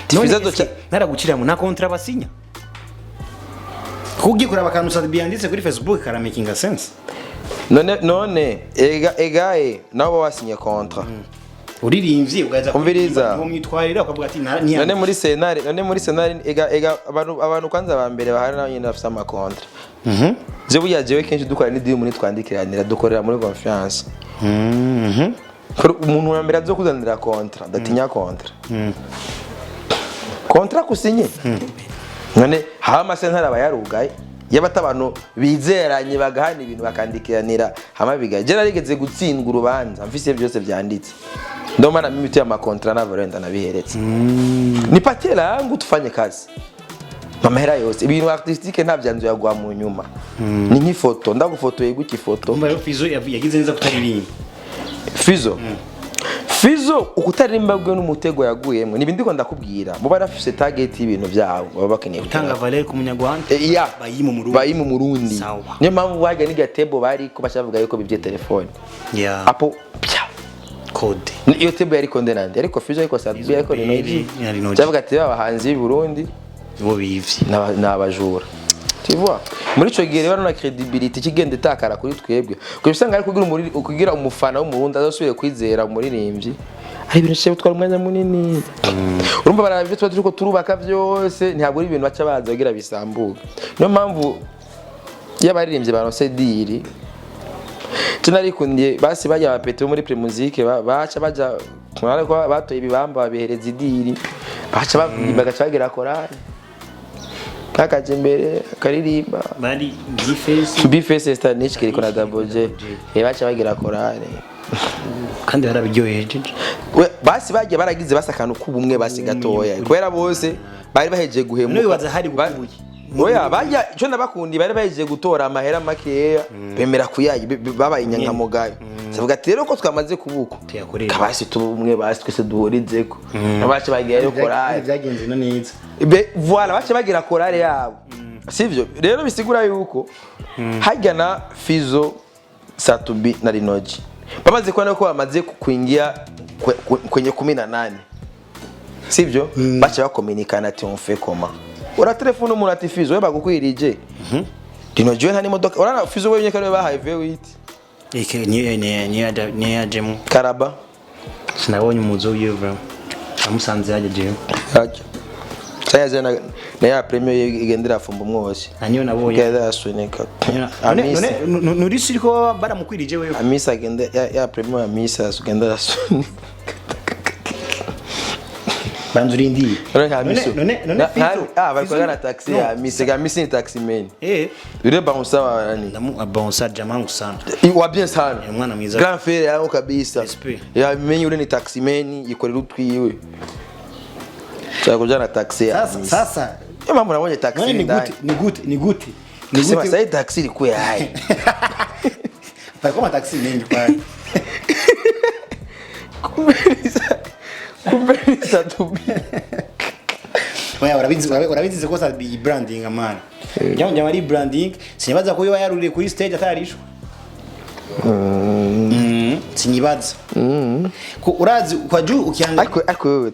Bigfizzo naragucira mu na contrat basinya kugikora bakanusa byanditse kuri Facebook kara making sense none egae nabo wasinye contrat uririmvye ugaza kumviriza mu mitwarira ukavuga ati ntiyari none muri scenario ega abantu kwanza ba mbere bahari nayo nyine bafite ama contrat je buya jewe kenshi dukora ni muri twandikiranira dukorera muri confiance umuntu wa mbere azo kuzanira contrat datinya contrat contrat kusinye none hama sentara abayarugaye yabata abantu bizeranye bagahana ibintu bakandikiranira hama bigaye je narigeze gutsindwa urubanza mfise byose byanditse ndomana mimi ya makontra na vorenda nabiheretse nipatela yangu tufanye kazi mamahera yose ibintu artistique nta byanzu yagwa mu nyuma ni nk'ifoto ndagufotoye guki foto umva Fizzo yagize neza kutaririmba Fizzo ukutaririmba bwe n'umutego yaguyemo ni bindiko ndakubwira bo barafise target y'ibintu byabo baba bakeneye gutanga valeur ku munyarwanda bayi mu Murundi niyo mpamvu baga ni gatebo bari ko bashavuga yuko bivye telefone apo code iyo tebo yari konde nande ariko Fizzo ariko sadbi ariko ni cyavuga ati abahanzi b'u Burundi bo bivye n'abajura tu vois muri cyo gihe rero na credibility kigende takara kuri twebwe kuko usanga ari kugira umufana w'umurundi azasubiye kwizera umuririmbyi ari ibintu cyo twara umwanya munini urumva baravye turiko turubaka byose ntabwo ari ibintu baca baza kugira bisambuke niyo mpamvu y'abaririmbyi baronse diri tunarikundiye basi bajya bapete muri pre-musique baca baja kumara ko batoye ibibamba babihereza idiri baca bagaca bagira korali kakaje imbere karirimba bari bifese stanish kiriko na daboje baca bagira korali kandi barabiryoheje basi bagiye baragize basakana kubumwe basi gatoya kubera bose bari baheje guhemuka nibaza hari bukubuye oya bajya cyo nabakundi bari baheje gutora amahera makeya bemera kuyayi babaye inyankamugayo savuga ati rero ko twamaze kubuko kabasi tubumwe basi twese duhorizeko abace bagiye yo korali byagenze no neza voilà bace bagira korali yabo sivyo rero bisigura yuko hajya na Fizzo Satubi na Rinoji bamaze kubona ko bamaze kuingia kwenye 18 sivyo bace bakomunikana ati on fait comment ora telefone umuntu ati Fizzo we bagukwirije Rinoji we nta n'imodoka ora Fizzo we nyekare bahaye vewiti ni ajemu karaba sinabonye umuzo w'ivra amusanze yaje Saya na ya premier igendera fumba mwose anyo nabonye keza asunika amisa nurisi ko baramukwirije wewe amisa agenda ya premier amisa asugendera suni banzurindi none Fizzo bakogana taxi ya amisa ni taxi man ure bonsa nani bonsa jamangu sana wa bien sana mwana mwiza grand frère yangu kabisa ya menye ure ni taxi man yikorera utwiwe Chakujana taxi ya sasa mambo naonye taxi ndani ni gute sema sasa taxi ilikuwa hai kama taxi mengi kwa kumbe Satubi oya urabizi ko sa branding amana njya muri branding sinibaza ko yo yaruriye kuri stage atarishwe sinibaza ko urazi kwa juu ukianga ariko wewe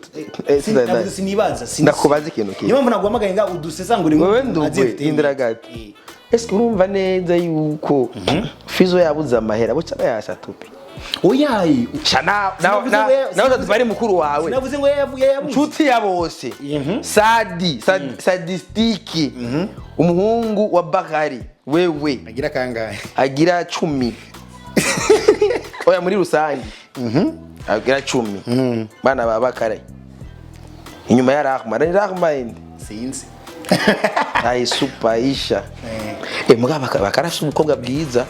sinibaza ndakubaza ikintu kintu niyo mpamvu naguhamagaye nga udusesangure wewe ndugwe indira gati ese urumva neza yuko Fizzo yabuze amahera bo cyaba yasatupe oyayi nawe bari mukuru wawe sinavuze ngo yabuze nshuti ya bose sadistiki umuhungu wa Bakari wewe agira kangahe agira 10 oya muri rusangi agira 10 bana ba Bakari inyuma ya Rahma indi sinzi ai supaisha mugaba bakarafite umukobwa bwiza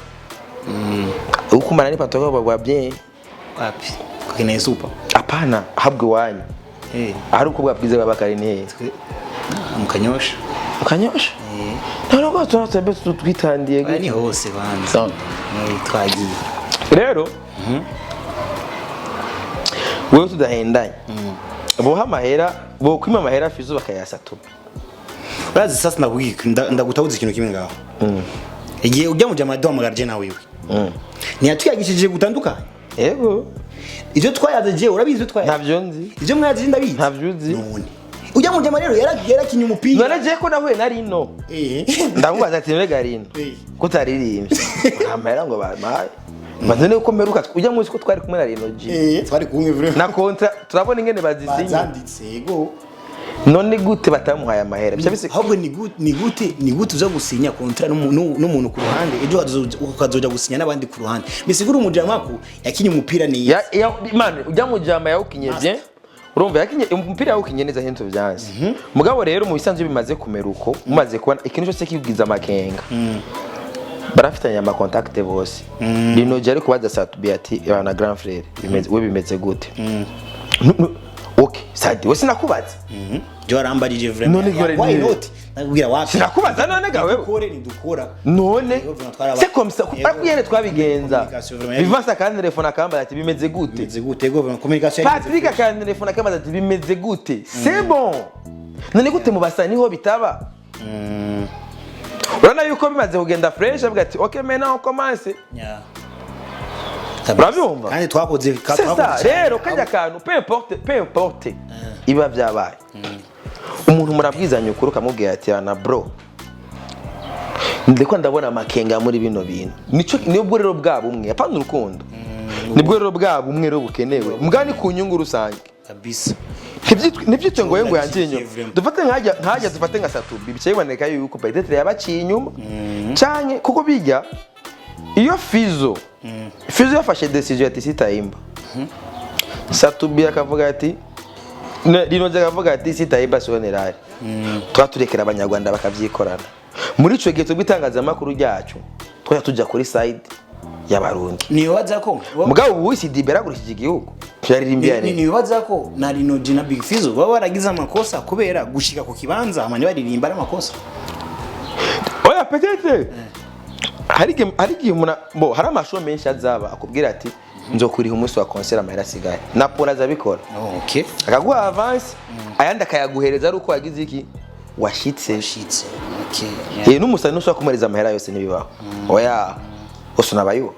ukumana ni patoka bwa bien wapi kukina super hapana habwe wanyu ari ukubwa bwiza babakari ni mukanyosha none ko tunatembe tutwitandiye ni hose banza twagiye rero wewe tudahendanye bo amahera bo kwima amahera Fizzo bakayasatu urazi sasa ndagutabuza ikintu kimwe ngaho igihe ujya mu jamado amagarje na wewe ntiyatwiyagishije gutandukana yego ivyo twayaze je urabizi twayaze ntavyo nzi ivyo mwazi ndabizi ntavyo nzi none ujya mu jama rero yarakinye umupira none je ko nahuye nari no ndamubaza ati none gari no kutaririmbye amahera ngo bamaye bazane uko meruka ujya muzi ko twari kumwe na Rino G twari kumwe vraiment na kontra turabona ingene bazisinye bazanditse yego none gute batamuhaye amahera byabise ahubwo ni gute uza gusinya kontra n'umuntu ku ruhande ejo ukazoja gusinya n'abandi ku ruhande bisigura umujama ko yakinye umupira ni man ujya mu jama yawukinye bien urumva yakinye umupira yawukinye neza hento byanze mugabo rero mu bisanzwe bimaze kumeruko mumaze kubona ikintu cyose kibwiza amakenga barafitanye ama contact bose Rino G ari kubaza atubwiye ati na grand frère bimeze gute okay sadi wese nakubaza jo arambarije vraiment why not nakubwira wapi sinakubaza none gawe dukore ni dukora none c'est comme ça akuyene twabigenza bivansa kandi telefone akamba ati bimeze gute go communication Patrick kandi telefone akamba ati bimeze gute c'est bon none gute mu basani ho bitaba urana yuko bimaze kugenda fresh avuga ati okay maintenant on commence Urabyumva kandi twakoze rero kajya kantu peu importe iba byabaye umuntu murabwizanye ukuri ukamubwira ati na bro ndiko ndabona amakenga muri bino bintu niyo bwo rero bwabo umwe apana urukundo nibwo rero bwabo umwe rero bukenewe mugani ku nyungu rusange kabisa nibyitwe ngo yengo yanjye inyuma dufate nkajya dufate nka Satubi bicaye iboneka yuko peut-être yabaciye inyuma canke kuko bijya iyo Fizzo yafashe decision ati sitayimba Satubi akavuga ati Rino G akavuga ati sitayimba sonerari twaturekera abanyarwanda bakavyikorana muri ico gihe tubwitangazamakuru ryacu twaja tuja kuri side y'abarundi nibaza ko mugabo ubu CD beragurishije igihugu yaririmbiyane nibaza ko na Rino G na Big Fizzo baba baragize amakosa kubera gushika ku kibanza amanye baririmba ari amakosa oya peut-être hari hari amashow menshi azaba akubwira ati nzokuriha umunsi wa concert amahera asigaye na pona azabikora okay akaguha avance ayandi akayaguhereza ari uko yagize iki washitse okay n'umusani nushaka kumariza amahera yose nibibaho oya usunabayo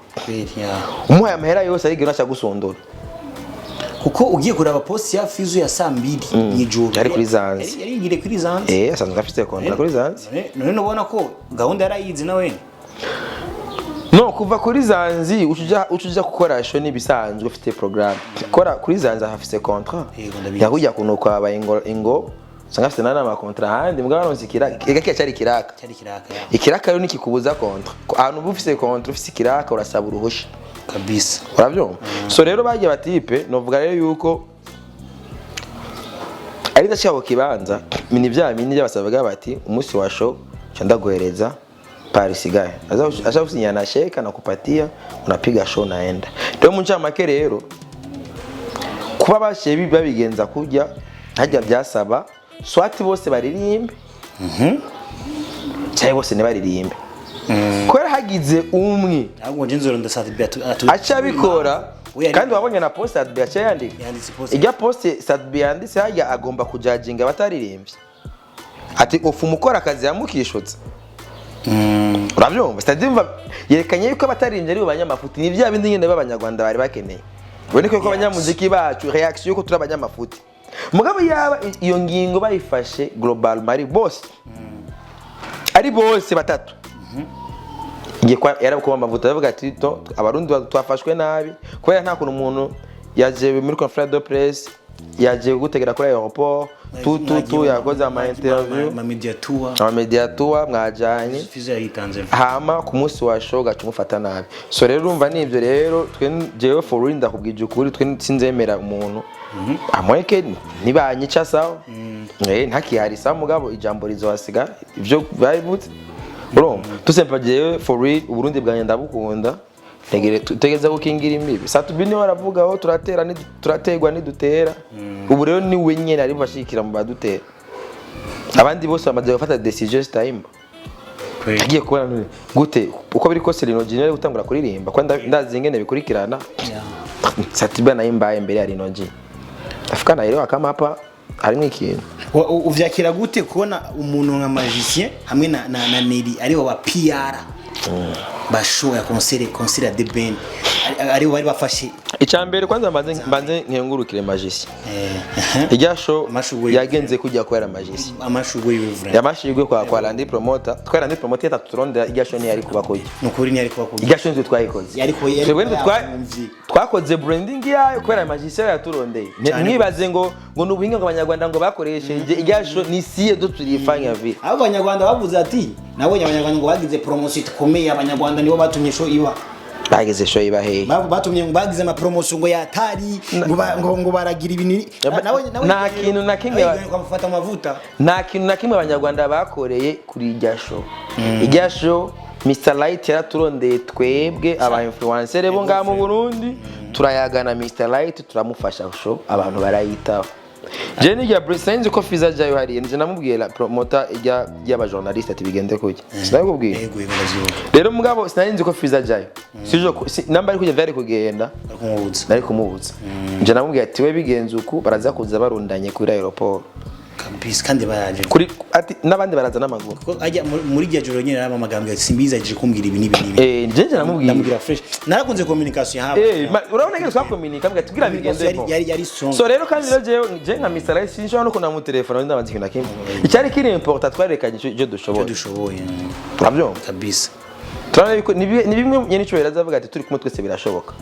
umuhaye amahera yose ari gino cyagusondora kuko ugiye kuraba post ya Fizzo ya 2:00 n'ijoro ari kuri Zanzi yari kuri Zanzi asanzwe afite kontra kuri Zanzi none ubona ko gahunda yarayizi nawe no kuva kuri Zanzi ucuja gukora show nibisanzwe ufite program kora kuri Zanzi afite contrat yakujya kuno kwa ingo sanga afite nana kontra handi mbwa baronsikira igake cyari kiraka ikiraka rero nikikubuza kontra ahantu bufise kontra ufise kiraka urasaba uruhusha kabisa urabyo so rero bagiye batipe novuga rero yuko ari ndashaka kibanza mini bya mini byabasabaga bati umunsi wa show chandagohereza Paris gaye aza usinya na sheka na kupatia unapiga show naenda ndio muncha make rero kuba bashe babigenza kujya hajya byasaba swati bose baririmbe cyane bose ne baririmbe kwera hagize umwe ahubwo njinzoro ndasatibya acha bikora kandi wabonye na post at bya yandika ijya post sat byanditse hajya agomba kujajinga bataririmbye ati ofu mukora akazi yamukishutse urabyumva stadium yerekanye yuko abatarinje ari banyamafuti ni bya bindi nyine b'abanyarwanda bari bakeneye ubone ko abanyamuziki bacu reaction yuko turi abanyamafuti mugabo yaba iyo ngingo bayifashe global mari boss ari bose batatu ngiye kwa yarakuba amavuta avuga ati to abarundi twafashwe nabi kubera nta kuntu umuntu yaje muri conference de presse yaje gutegera kuri aeroport tu yakoze ama interview ama mediatua mwajanye Fizzo yitanze hama ku munsi wa show gacumufata nabi so rero urumva nivyo rero twe jewe for real ndakubwije ukuri twe sinzemera umuntu amweke nibanyica sawa ntakihari sa mugabo ijambo rizowasiga ivyo bayibutse bro tusempa jewe for real uburundi bwanye ndabukunda tegeza gukingira imbibi satubini waravuga aho turaterwa nidutera ubu rero ni wenyene ari bashikira mu badutera abandi bose bamaze gufata decision time agiye kubona gute uko biri kose rino general gutangura kuririmba kwa ndazi ingene bikurikirana satubini nayimbaye mbere ari noji afika na rero akamapa harimo ikintu uvyakira gute kubona umuntu nka magicien hamwe na Neri ari wa PR bashoya concert de ben ari bari bafashe icambere kwanza mbanze nkengurukire magicien iryasho yagenze kujya kwera magicien amashugwe y'ivura yamashigwe kwa Landi promoter twera Landi promoter taturonda iryasho ni yari kuba koji nukuri ni yari kuba koji iryasho nzi twayikoze ariko twakoze branding yayo kwera magicien yaturondeye mwibaze ngo nubuhinga ngo abanyarwanda ngo bakoresheje iryasho ni siye do turifanya vi abo abanyarwanda bavuze ati nabonye abanyarwanda ngo bagize promotion ikomeye abanyarwanda nibo batumye show iba bageze show iba he batumye ngo bagize ama promotion ngo yatari ngo baragira ibinini nta kintu na kimwe bafata amavuta nta kintu na kimwe abanyarwanda bakoreye kuri iryasho iryasho Mr Light yaraturondeye twebwe aba influencer bo ngaha mu Burundi turayagana Mr Light turamufasha show abantu barayitaho Jenny ya Brisenzi ko Fizzo ajayo hari nje namubwira promoter y'aba journaliste ati bigende kujya sinabikubwiye rero mugabo sinarinzi ko Fizzo ajayo sijo namba ari kujya vyari kugenda nari kumubuza nje namubwira ati we bigenze uku baraza kuza barundanye kuri aeroport kabisa kandi baraje kuri ati nabandi baraza namaguru ko ajya muri gihe joro nyine araba amagambwe Simbizi aje kumbwira ibi nibi nje namubwira fresh narakunze communication haba urabona ngeze kwa communica mbwa tugira bigende yari strong so rero kandi rero je nka Mr Rice sinshobora no kuna mu telefone ndabanze kintu nakimwe icyari kiri important twarekanye cyo dushoboye urabyo kabisa turana yuko ni bimwe nyene cyo berazavuga ati turi kumwe twese birashoboka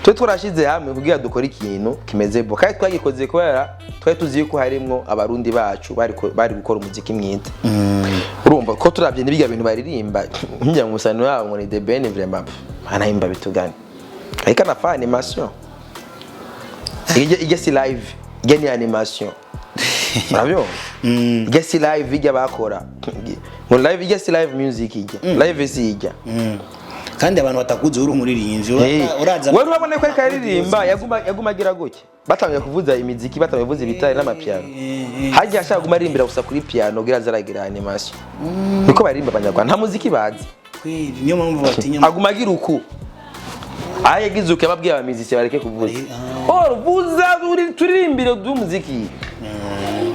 twe twarashize hamwe kugira dukora ikintu kimeze bo kandi twagikoze kubera twari tuzi ko harimo abarundi bacu bari gukora umuziki mwiza urumva ko turavye nibiga bintu baririmba njya mu musano yabo ngo ni the ben vraiment anahimba bitugani ariko na fa animation ije si live ije ni animation urabyo ije si live ijya bakora ngo live ije si live music ije live si ijya kandi abantu batakuze uri umuririnzi uraza wewe urabona ko aririmba yaguma agira gutya batangiye kuvuza imiziki batangiye kuvuza ibitari n'amapiano hajya ashaka guma arimbira gusa kuri piano kugira azaragira animation niko baririmba abanyarwanda nta muziki bazi kweli niyo mpamvu batinya aguma agira uku ayegize uke ababwiye abamiziki bareke kuvuza vuza turirimbire by'umuziki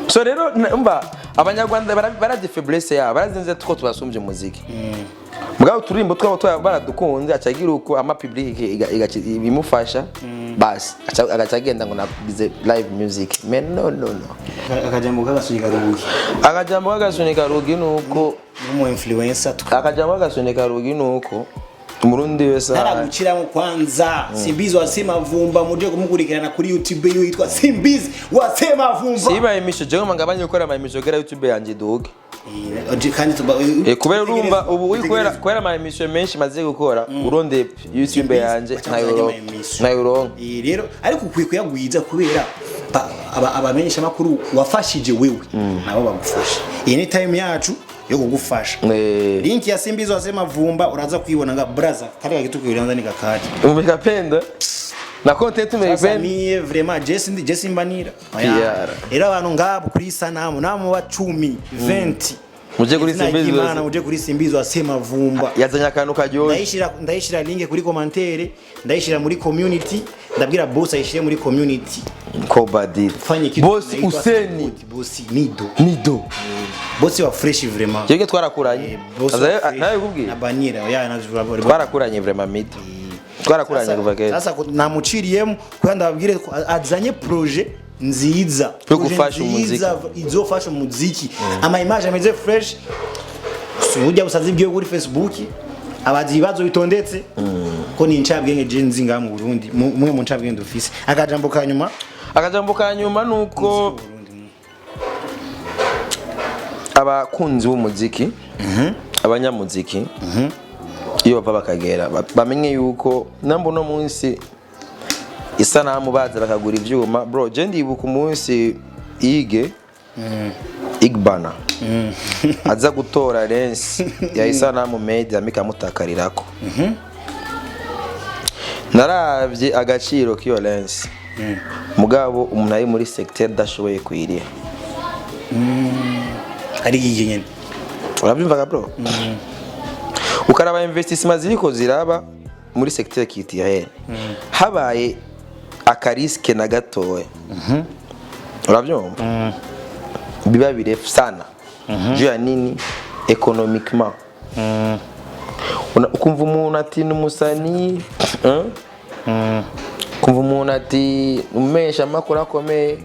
so rero umva abanyarwanda barazi faiblesse yabo barazinze tuko tubasumbye umuziki mugabo turimbo twabo baradukunze acagira uko ama public ibimufasha basi agacagenda ngo nabize live music men no akajambo kagasunika rugi nuko umu influencer akajambo kagasunika rugi nuko umurundi wese naragucira mu kwanza Simbizi wasema vumba muje kumukurikirana kuri YouTube yitwa Simbizi wasema vumba siba emisho je ngabanye gukora ama emisho gera YouTube yanje doge kandi kubera urumva ubu kwera ama emisho menshi maze gukora uronde YouTube yanje nayuro rero ariko kuyagwiza kubera abamenyesha makuru wafashije wewe nabo bagufasha iyi ni time yacu yo kugufasha link ya Simbizi wasema vumba uraza kuibona nga brother kale kitukiranda ni kakati umekapenda na content umependa mimi vraiment Jesse Mbanira era abantu ngabo kuri sanamu namo wa 10 20 muje kuri Simbizi Imana muje kuri Simbizi wasema vumba yazanya kantu kajyoje ndayishira link kuri commentaire ndayishira muri community ndabwira boss ayishire muri community ko badi fanye kitu boss Useni boss Nido bosi wa fresh vraiment yege twarakuranye nawe kubwiye na banira ya nazura twarakuranye vraiment mid twarakuranye kuva kera sasa namuciriyemo kwanda babwire ko azanye projet nziza yo gufasha umuziki izofasha umuziki ama image ameze fresh ujya busazi byo kuri Facebook abazi ibibazo bitondetse ko ni incabwenge jenzi nga mu Burundi mwe mu ncabwenge dufise akajambo kanyuma nuko abakunzi b'umuziki abanyamuziki iyo bava bakagera bamenye yuko nambo no munsi isanamu baza bakagura ivyuma bro je ndibuka umunsi igbana aza gutora lens ya isanamu media mikamutakarirako naravye agaciro k'iyo lens mugabo umuntu ari muri secteur dashoboye kwiriha ari nyene urabyumvaga bro ukaraba investissement ziriko ziraba muri secteur kiti ya habaye akariske na gatowe urabyumva biba birefu sana juu ya nini economiquement ukumva umuntu ati numusani kumva umuntu ati umesha makuru akomeye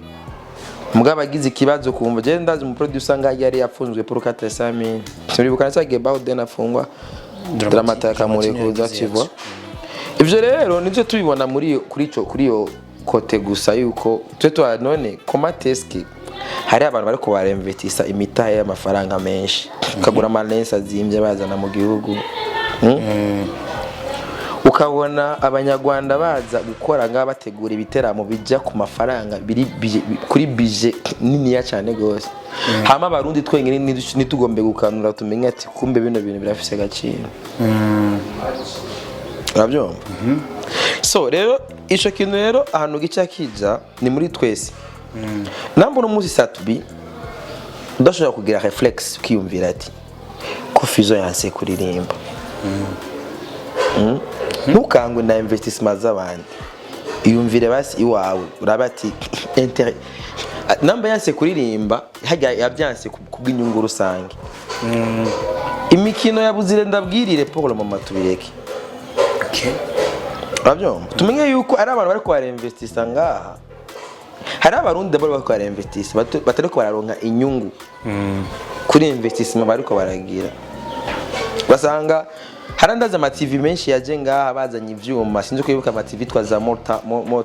mugabo agize ikibazo kumva je ndazi mu producer ngaye yari yapfunzwe pour 400,000 turibuka nsagiye Bawden afungwa dramataka muri kuza kivwa ivyo rero nivyo tubibona kuri yo kote gusa yuko twe none komateski hari abantu bariko baremvetisa imitahe y'amafaranga menshi ukagura amalensa zimbye bazana mu gihugu ukabona abanyarwanda baza gukora nga bategura ibiteramo bijya ku mafaranga biri kuri budget nini ya cyane gose hama abarundi twenyine nitugombe gukanura tumenye ati kumbe bino bintu birafise agaciro urabyumva so rero ico kintu rero ahantu gica kija ni muri twese nambo no muzi satubi udashobora kugira reflex ukiyumvira ati ko Fizzo yanse kuririmba ntukangwe na investissement z'abandi iyumvire basi iwawe urabati intérêt namba yanse kuririmba hajya yabyanse kubw'inyungu rusange imikino yabuzire ndabwirire pour le moment tubireke urabyo tumenye yuko ari abantu bari kwa investissa ngaha hari abarundi bari kwa investissa batari ko bararonka inyungu kuri investissement bari ko baragira basanga harandaza ama TV menshi yaje ngaha bazanye ivyuma sinzi kwibuka ama TV twaza more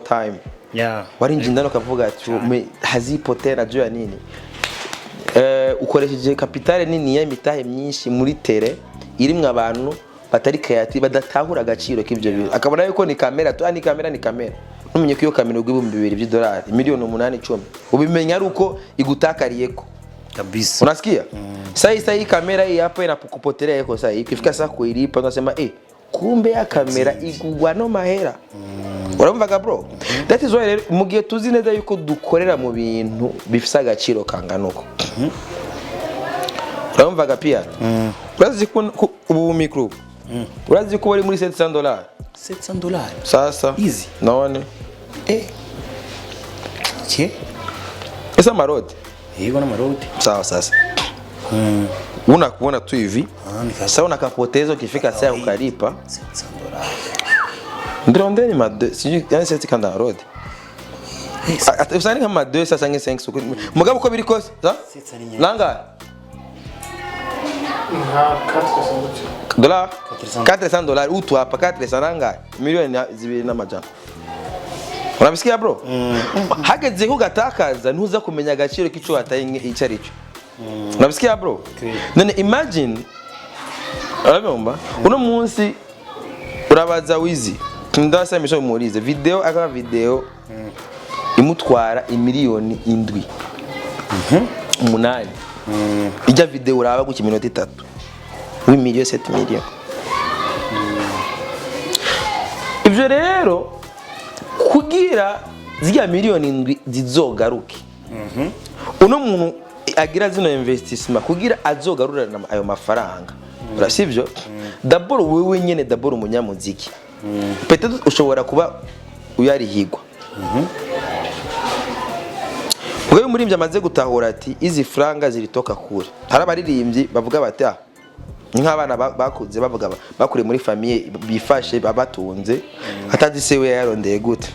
time wari njindano kavuga ati hazipotera jo ya nini ukoresheje kapitale nini ya imitahe myinshi muri tere irimwe abantu batari creative badatahura agaciro k'ivyo bintu akabona yuko ni kamera to ni kamera numenye ko iyo kamera ugw'ibihumbi 2 $2 miliyoni 8-10 ubimenya ari uko igutakariyeko kabisa unasikia sasa hii kamera hii hapa inapokupotelea yako sasa ikifika sasa kuilipa unasema kumbe ya kamera igugwa no mahera urumvaga bro that is why mugiye tuzi neza yuko dukorera mu bintu bifisa agaciro kanganuko urumvaga pia urazi ko ubu micro urazi ko bari muri $700 $700 sasa easy naone esa marodi yego na marodi sawa sasa unakuona tu hivi sasa unakapotezo kifika saa ukalipa ndrondeni mad sijui yani sasa kanda road usani kama 2 sasa nge 5 mugabo ko biri kose za nanga $400 utu hapa 400 nanga milioni 2 unabisikia bro hageze kugatakaza ntuza kumenya agaciro kico wataye icarico unabisikia bro none imagine urabumva uno munsi urabaza wizi ndasa misho murize video aka video imutwara imiliyoni 7 8 ijya video uraba ku kiminota 3 w'imiliyoni 7 miliyoni ivyo rero kugira zya miliyoni 7 zizogaruke uno muntu agira zino investissement kugira azogarurana ayo mafaranga urasivyo d'abord wewe nyene d'abord umunyamuziki peut-être ushobora kuba uyarihigwa Ubwo muri amaze gutahura ati izi franga ziritoka kure. Hari abaririmbyi bavuga bati nk'abana bakuze bavuga bakure muri famille bifashe babatunze atazi se we yarondeye gute.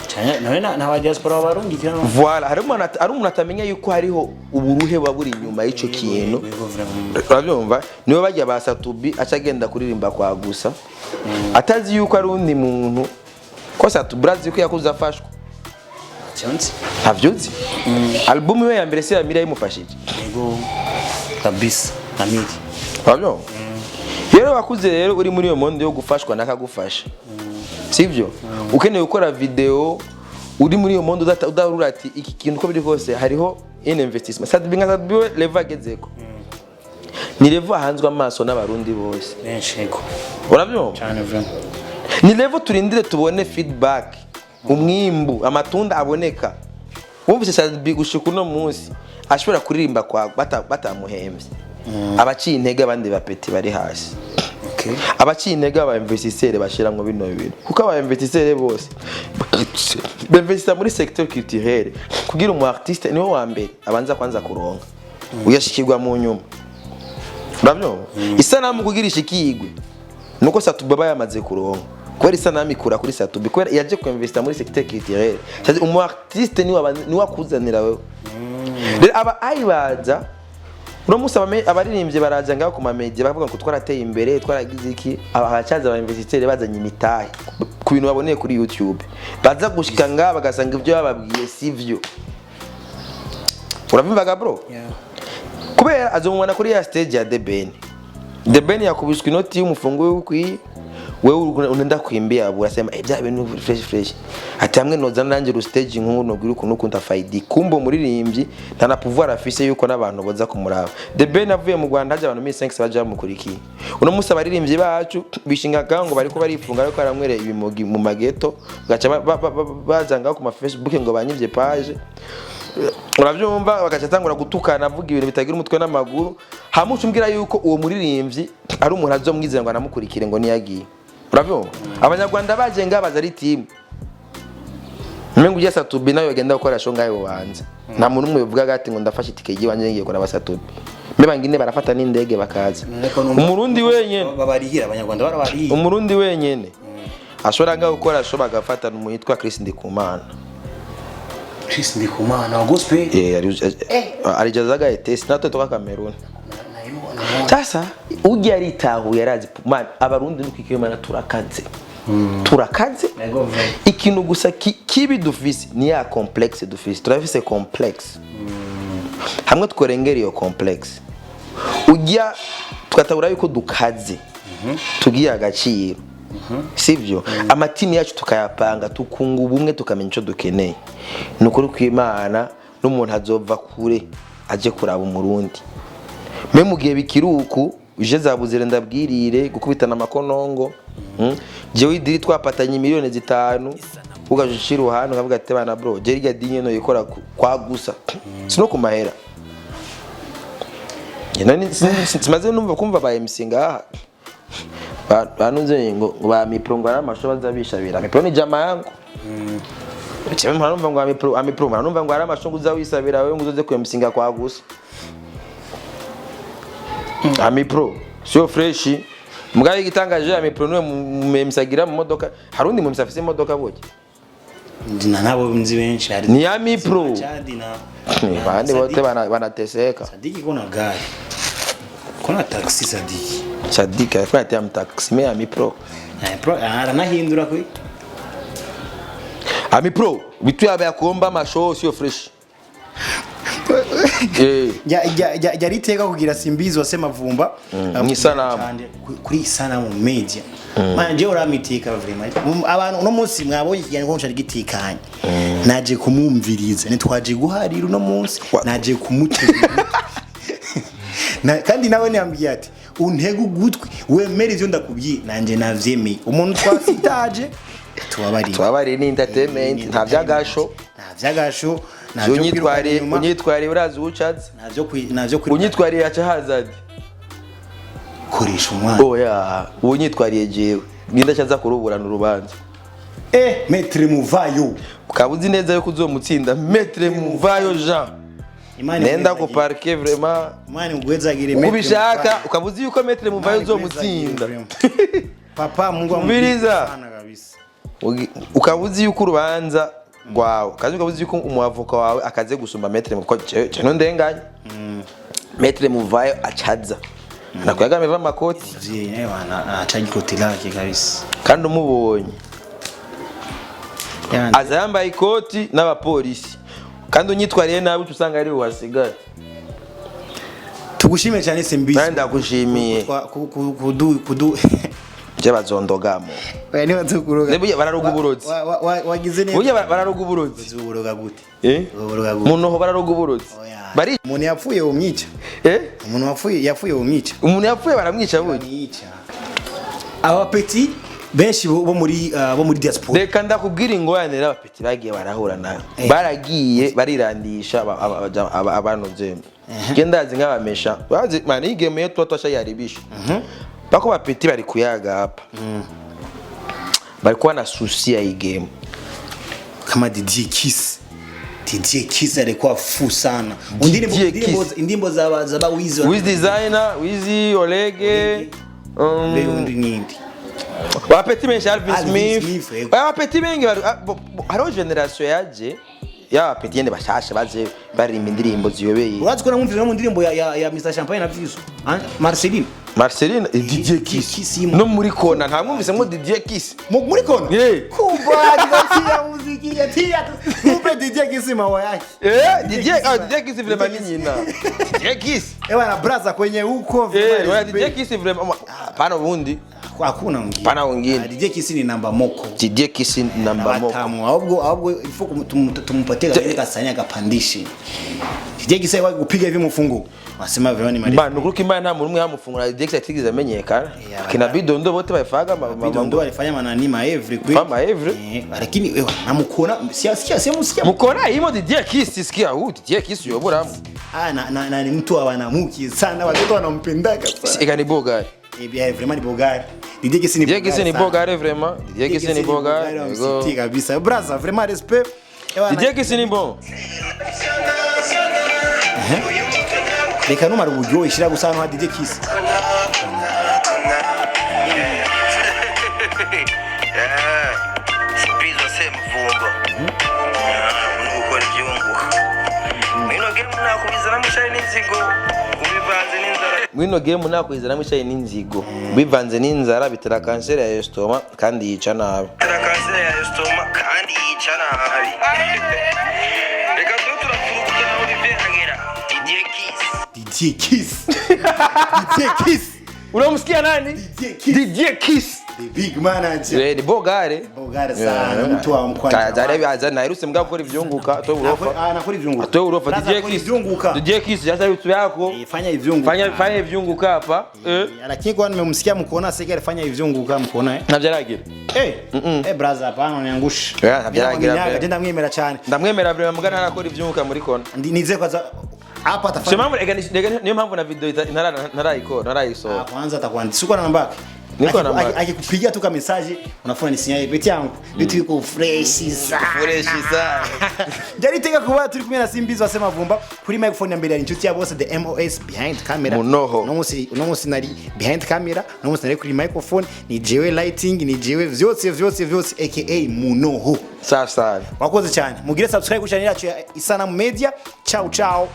Cyane na ba diaspora barungikira no. Voilà, hari umuntu atamenya yuko hariho uburuhe baburi inyuma y'ico kintu. Urabyumva? Niwe bajya basatubi acagenda kuririmba kwa gusa. Atazi yuko ari undi muntu ko satubrazi yuko yakuza afashwa. Cyonse. Havyuzi? Album we ya mbere se Amira yimufashije. Yego. Kabisa. Amiri. Urabyumva? Rero wakuze rero uri muri iyo monde yo gufashwa nakagufasha. Sivyo? Ukeneye gukora video uri muri iyo monde udarura ati iki kintu ko biri kose hariho investment. Sadbiwe level agezeko. Ni level hanzwe amaso n'abarundi bose. Benshego. Urabyumva? Cyane vraiment. Ni level turindire tubone feedback. Umwimbu amatunda aboneka. Wumvise Sadbi gushika uno munsi ashobora kuririmba kwa batamuhembye. Abaciye intege abandi bapeti bari hasi. Okay. Abaciye intege aba investisseurs bashiramwe bino bintu. Kuko aba investisseurs bose b'investisa muri secteur culturel kugira umu artiste niwe wa mbere abanza kwanza kuronka. Uyashikirwa mu nyuma. Urabyo? Isanamu kugira ishikigwe. Nuko Satubaba yamaze kuronka. Kweri sana mikura kuri Satubi kweri yaje ku investir muri secteur culturel. Cyane umu artiste ni wakuzanira wewe. Rero aba ayibaza uramusaba abaririmbye baraza ngaho ku mamedia bavuga ngo twarateye imbere twaragize iki abacaza aba investisseurs bazanye imitahe ku bintu baboneye kuri YouTube baza gushika ngaho bagasanga ibyo bababwiye sivyo. Urabimvaga bro? Yeah. Kubera azomubona kuri ya stage ya The Ben yakubiswe inoti y'umufungo w'ukuri wewe unenda kwimbia urasema bya bintu fresh ati hamwe noza nanjye ru stage nk'uno nogiri ukuntu ukunda faidi kumbo muririmbyi ntana pouvoir afise yuko nabantu boza kumuraba. The Ben avuye mu Rwanda haje abantu 1500 baje bamukurikiye uno musa abaririmbyi bacu bishingaga ngo bariko barifunga yuko aramwere ibimogi mu mageto gaca bazanga ku ma Facebook ngo banyivye page. Uravyumva bagaca tangura gutukana avuga ibintu bitagira umutwe n'amaguru hamucumbwira yuko uwo muririmbyi ari umuntu azomwizera ngo anamukurikire ngo niyagiye. Uravyumva abanyarwanda bajenga bazari team Mengu ya Satubi nayo yagenda gukora show ngayo wanze nta muntu umwe bivuga ati ngo ndafashe itike yiwanje ngiye gukora Satubi mebangine barafata n'indege bakaza umurundi wenyene babarihira abanyarwanda barabariye umurundi wenyene ashobora ngaho gukora show bagafata n'umuhitwa Chris Ndikumana wa gospel alijazaga etesi nato toka Cameroon. Sasa ujya aritahu yarazi man abarundi nukikiye mana turakaze. Turakaze. Ikintu gusa kibi dufise ni ya complexe dufise. Turafise complexe. Hamwe tworengera iyo complexe. Ujya tukatabura yuko dukaze. Tugiye agaciro. Sivyo amatini yacu tukayapanga tukunga ubumwe tukamenya ico dukeneye nukuri kw'Imana n'umuntu azova kure aje kuraba umurundi me mugiye bikiruku uje zabuzire ndabwirire gukubitana amakonongo jewe idiri twapatanye miliyoni 5 ugajushira uhantu kavuga ati bana bro je rya dinye no yikora kwa gusa sino kumahera nani simaze numva kumva ba MC ngaha banunze ngo ba miprongo ara amasho bazabishabira mipro ni jama yangu cyane mpanumva ngo amipro mpanumva ngo ara amasho uzawisabira wewe nguzoze kwemsinga kwa gusa amipro sio fresh mugaye igitangaje amipro niwe mumemsagira mu modoka harundi mumsafise imodoka boje ndina nabo nzi benshi ari ni amipro bandi bote banateseka Sadiki kona gari kona taxi Sadiki afite taxi me amipro pro aranahindura kuri amipro bitu yabe yakomba amasho sio fresh yari iteka kugira Simbizi wasema vumba ni sanamu kuri sanamu media manje uramitika vraiment abantu no munsi mwabonye ikiganiro ko nshari gitikanye naje kumumviriza nitwaje guharira no munsi naje kumutegura kandi nawe nyambye ati untego gutwi wemera ivyo ndakubwiye nanje navyemeye umuntu twafitaje twabari ni entertainment nta byagasho unyitwari urazi ucaze navyo unyitwari yaca hazard koresha umwana oya unyitwariye jewe nginda cyaza kuruburana urubanza Maître Muvayo ukabuzi neza yuko uzomutsinda Maître Muvayo Jean nenda ku parquet vraiment mani ugwezagire Maître ubishaka ukabuzi yuko Maître Muvayo uzomutsinda papa Mungu amubiriza ukabuzi yuko urubanza rwawe kazi ukabuzi yuko umuavoka wawe akaze gusumba Maître Muvayo cyo ndenganye Maître Muvayo acaza nakuyaga ameva makoti ziye bana acaje ikoti lake kabisa kandi umubonye aza yambaye ikoti n'abapolisi kandi unyitwariye nabi usanga ari wasigaye tugushime cyane Simbizi kandi ndagushimiye kudu je bazondogamo oya ni bazukuruga nebuye bararuga uburozi wagize neza buye bararuga uburozi uburoga gute uburoga gute muno ho bararuga uburozi bari umuntu yapfuye umwica umuntu yapfuye umwica umuntu yapfuye baramwica buye aba petit benshi bo muri diaspora reka ndakubwira ingorane n'abapeti bagiye barahura nayo baragiye barirandisha abantu je ndazi nk'abamesha bazi mani igeme yetu twasha yaribisha bako bapeti bari kuyaga hapa bari kuwa na susi ya igeme kama DJ Kiss alikuwa fu sana indimbo za Wiz designer Wiz Olege undi nindi wapeti menshi Alvin Smith wapeti mengi haro generation yaje y'abapeti yende bashasha baje barimba indirimbo ziyobeye urazi ko namumvira mu ndirimbo ya Mr Champagne na Fizzo Marceline DJ Kiss no muri kona nta mwumvise ngo DJ Kiss muri kona kumva digasiya muziki ya theater kumbe DJ Kiss mawa yake DJ Kiss vile nyina DJ Kiss na brother kwenye huko DJ Kiss vile pana wundi hakuna mwingine pana wengine DJ Kiss ni namba moko DJ Kiss namba moko ahubwo ifo tumupatie kasanya kapandishe DJ Kiss yeye kupiga hivi mfungo wasema vile ni mali bana nukuruka imana nta muntu umwe yamufungura DJ Kiss atigize amenyekana kina bidondo bote bayifaga bidondo alifanya manani ma every quick mama every lakini namukona sikia mukona imo DJ Kiss sikia DJ Kiss yoboramo na ni mtu wanamuki sana watoto wanampendaka sana eka ni bogari bien vraiment ni bogari DJ Kiss ni bogari vraiment DJ Kiss ni bogari msiti kabisa brother vraiment respect DJ Kiss ni bon reka numara uburyo ishira gusana wa DJ Kiss Simbizi semvumba ukora ibyunguka mwino game nakwizana mushaye n'inzigo bivanze n'inzara bitera cancer ya estoma kandi yica nabi reka turafurukuta na Olivier Hagera DJ Kiss unamusikia nani DJ Kiss the big manager ni bogare sana mtu wa mkwanja tayari azana nairuse mbwa gukora ivyunguka to urofa anakora ivyunguka to urofa DJ Kiss yasa yutu yako fanya ivyunguka hapa lakini kwa nimemsikia mkuona sasa alifanya ivyunguka mkuona navyaragira brother hapana uniangusha navyaragira tenda mwemera cyane ndamwemera bure mugana arakora ivyunguka muri kona nize kwaza hapa atafanya sema niyo mpamvu na video narayisohora kwanza atakwandika uko na namba niko namba akikupigia tu kama message unafuna ni sinyali beti yangu vitu viko fresh sana jari tega kuba turi kumwe na Simbizi wasema vumba kuri microphone mbere ari inshuti ya bose the MOS behind camera no musi nari behind camera no musi nari kuri microphone ni jewe lighting ni jewe vyose aka Munoho sasa wakoze cyane mugire subscribe ku channel yacu ya Isanamu Media ciao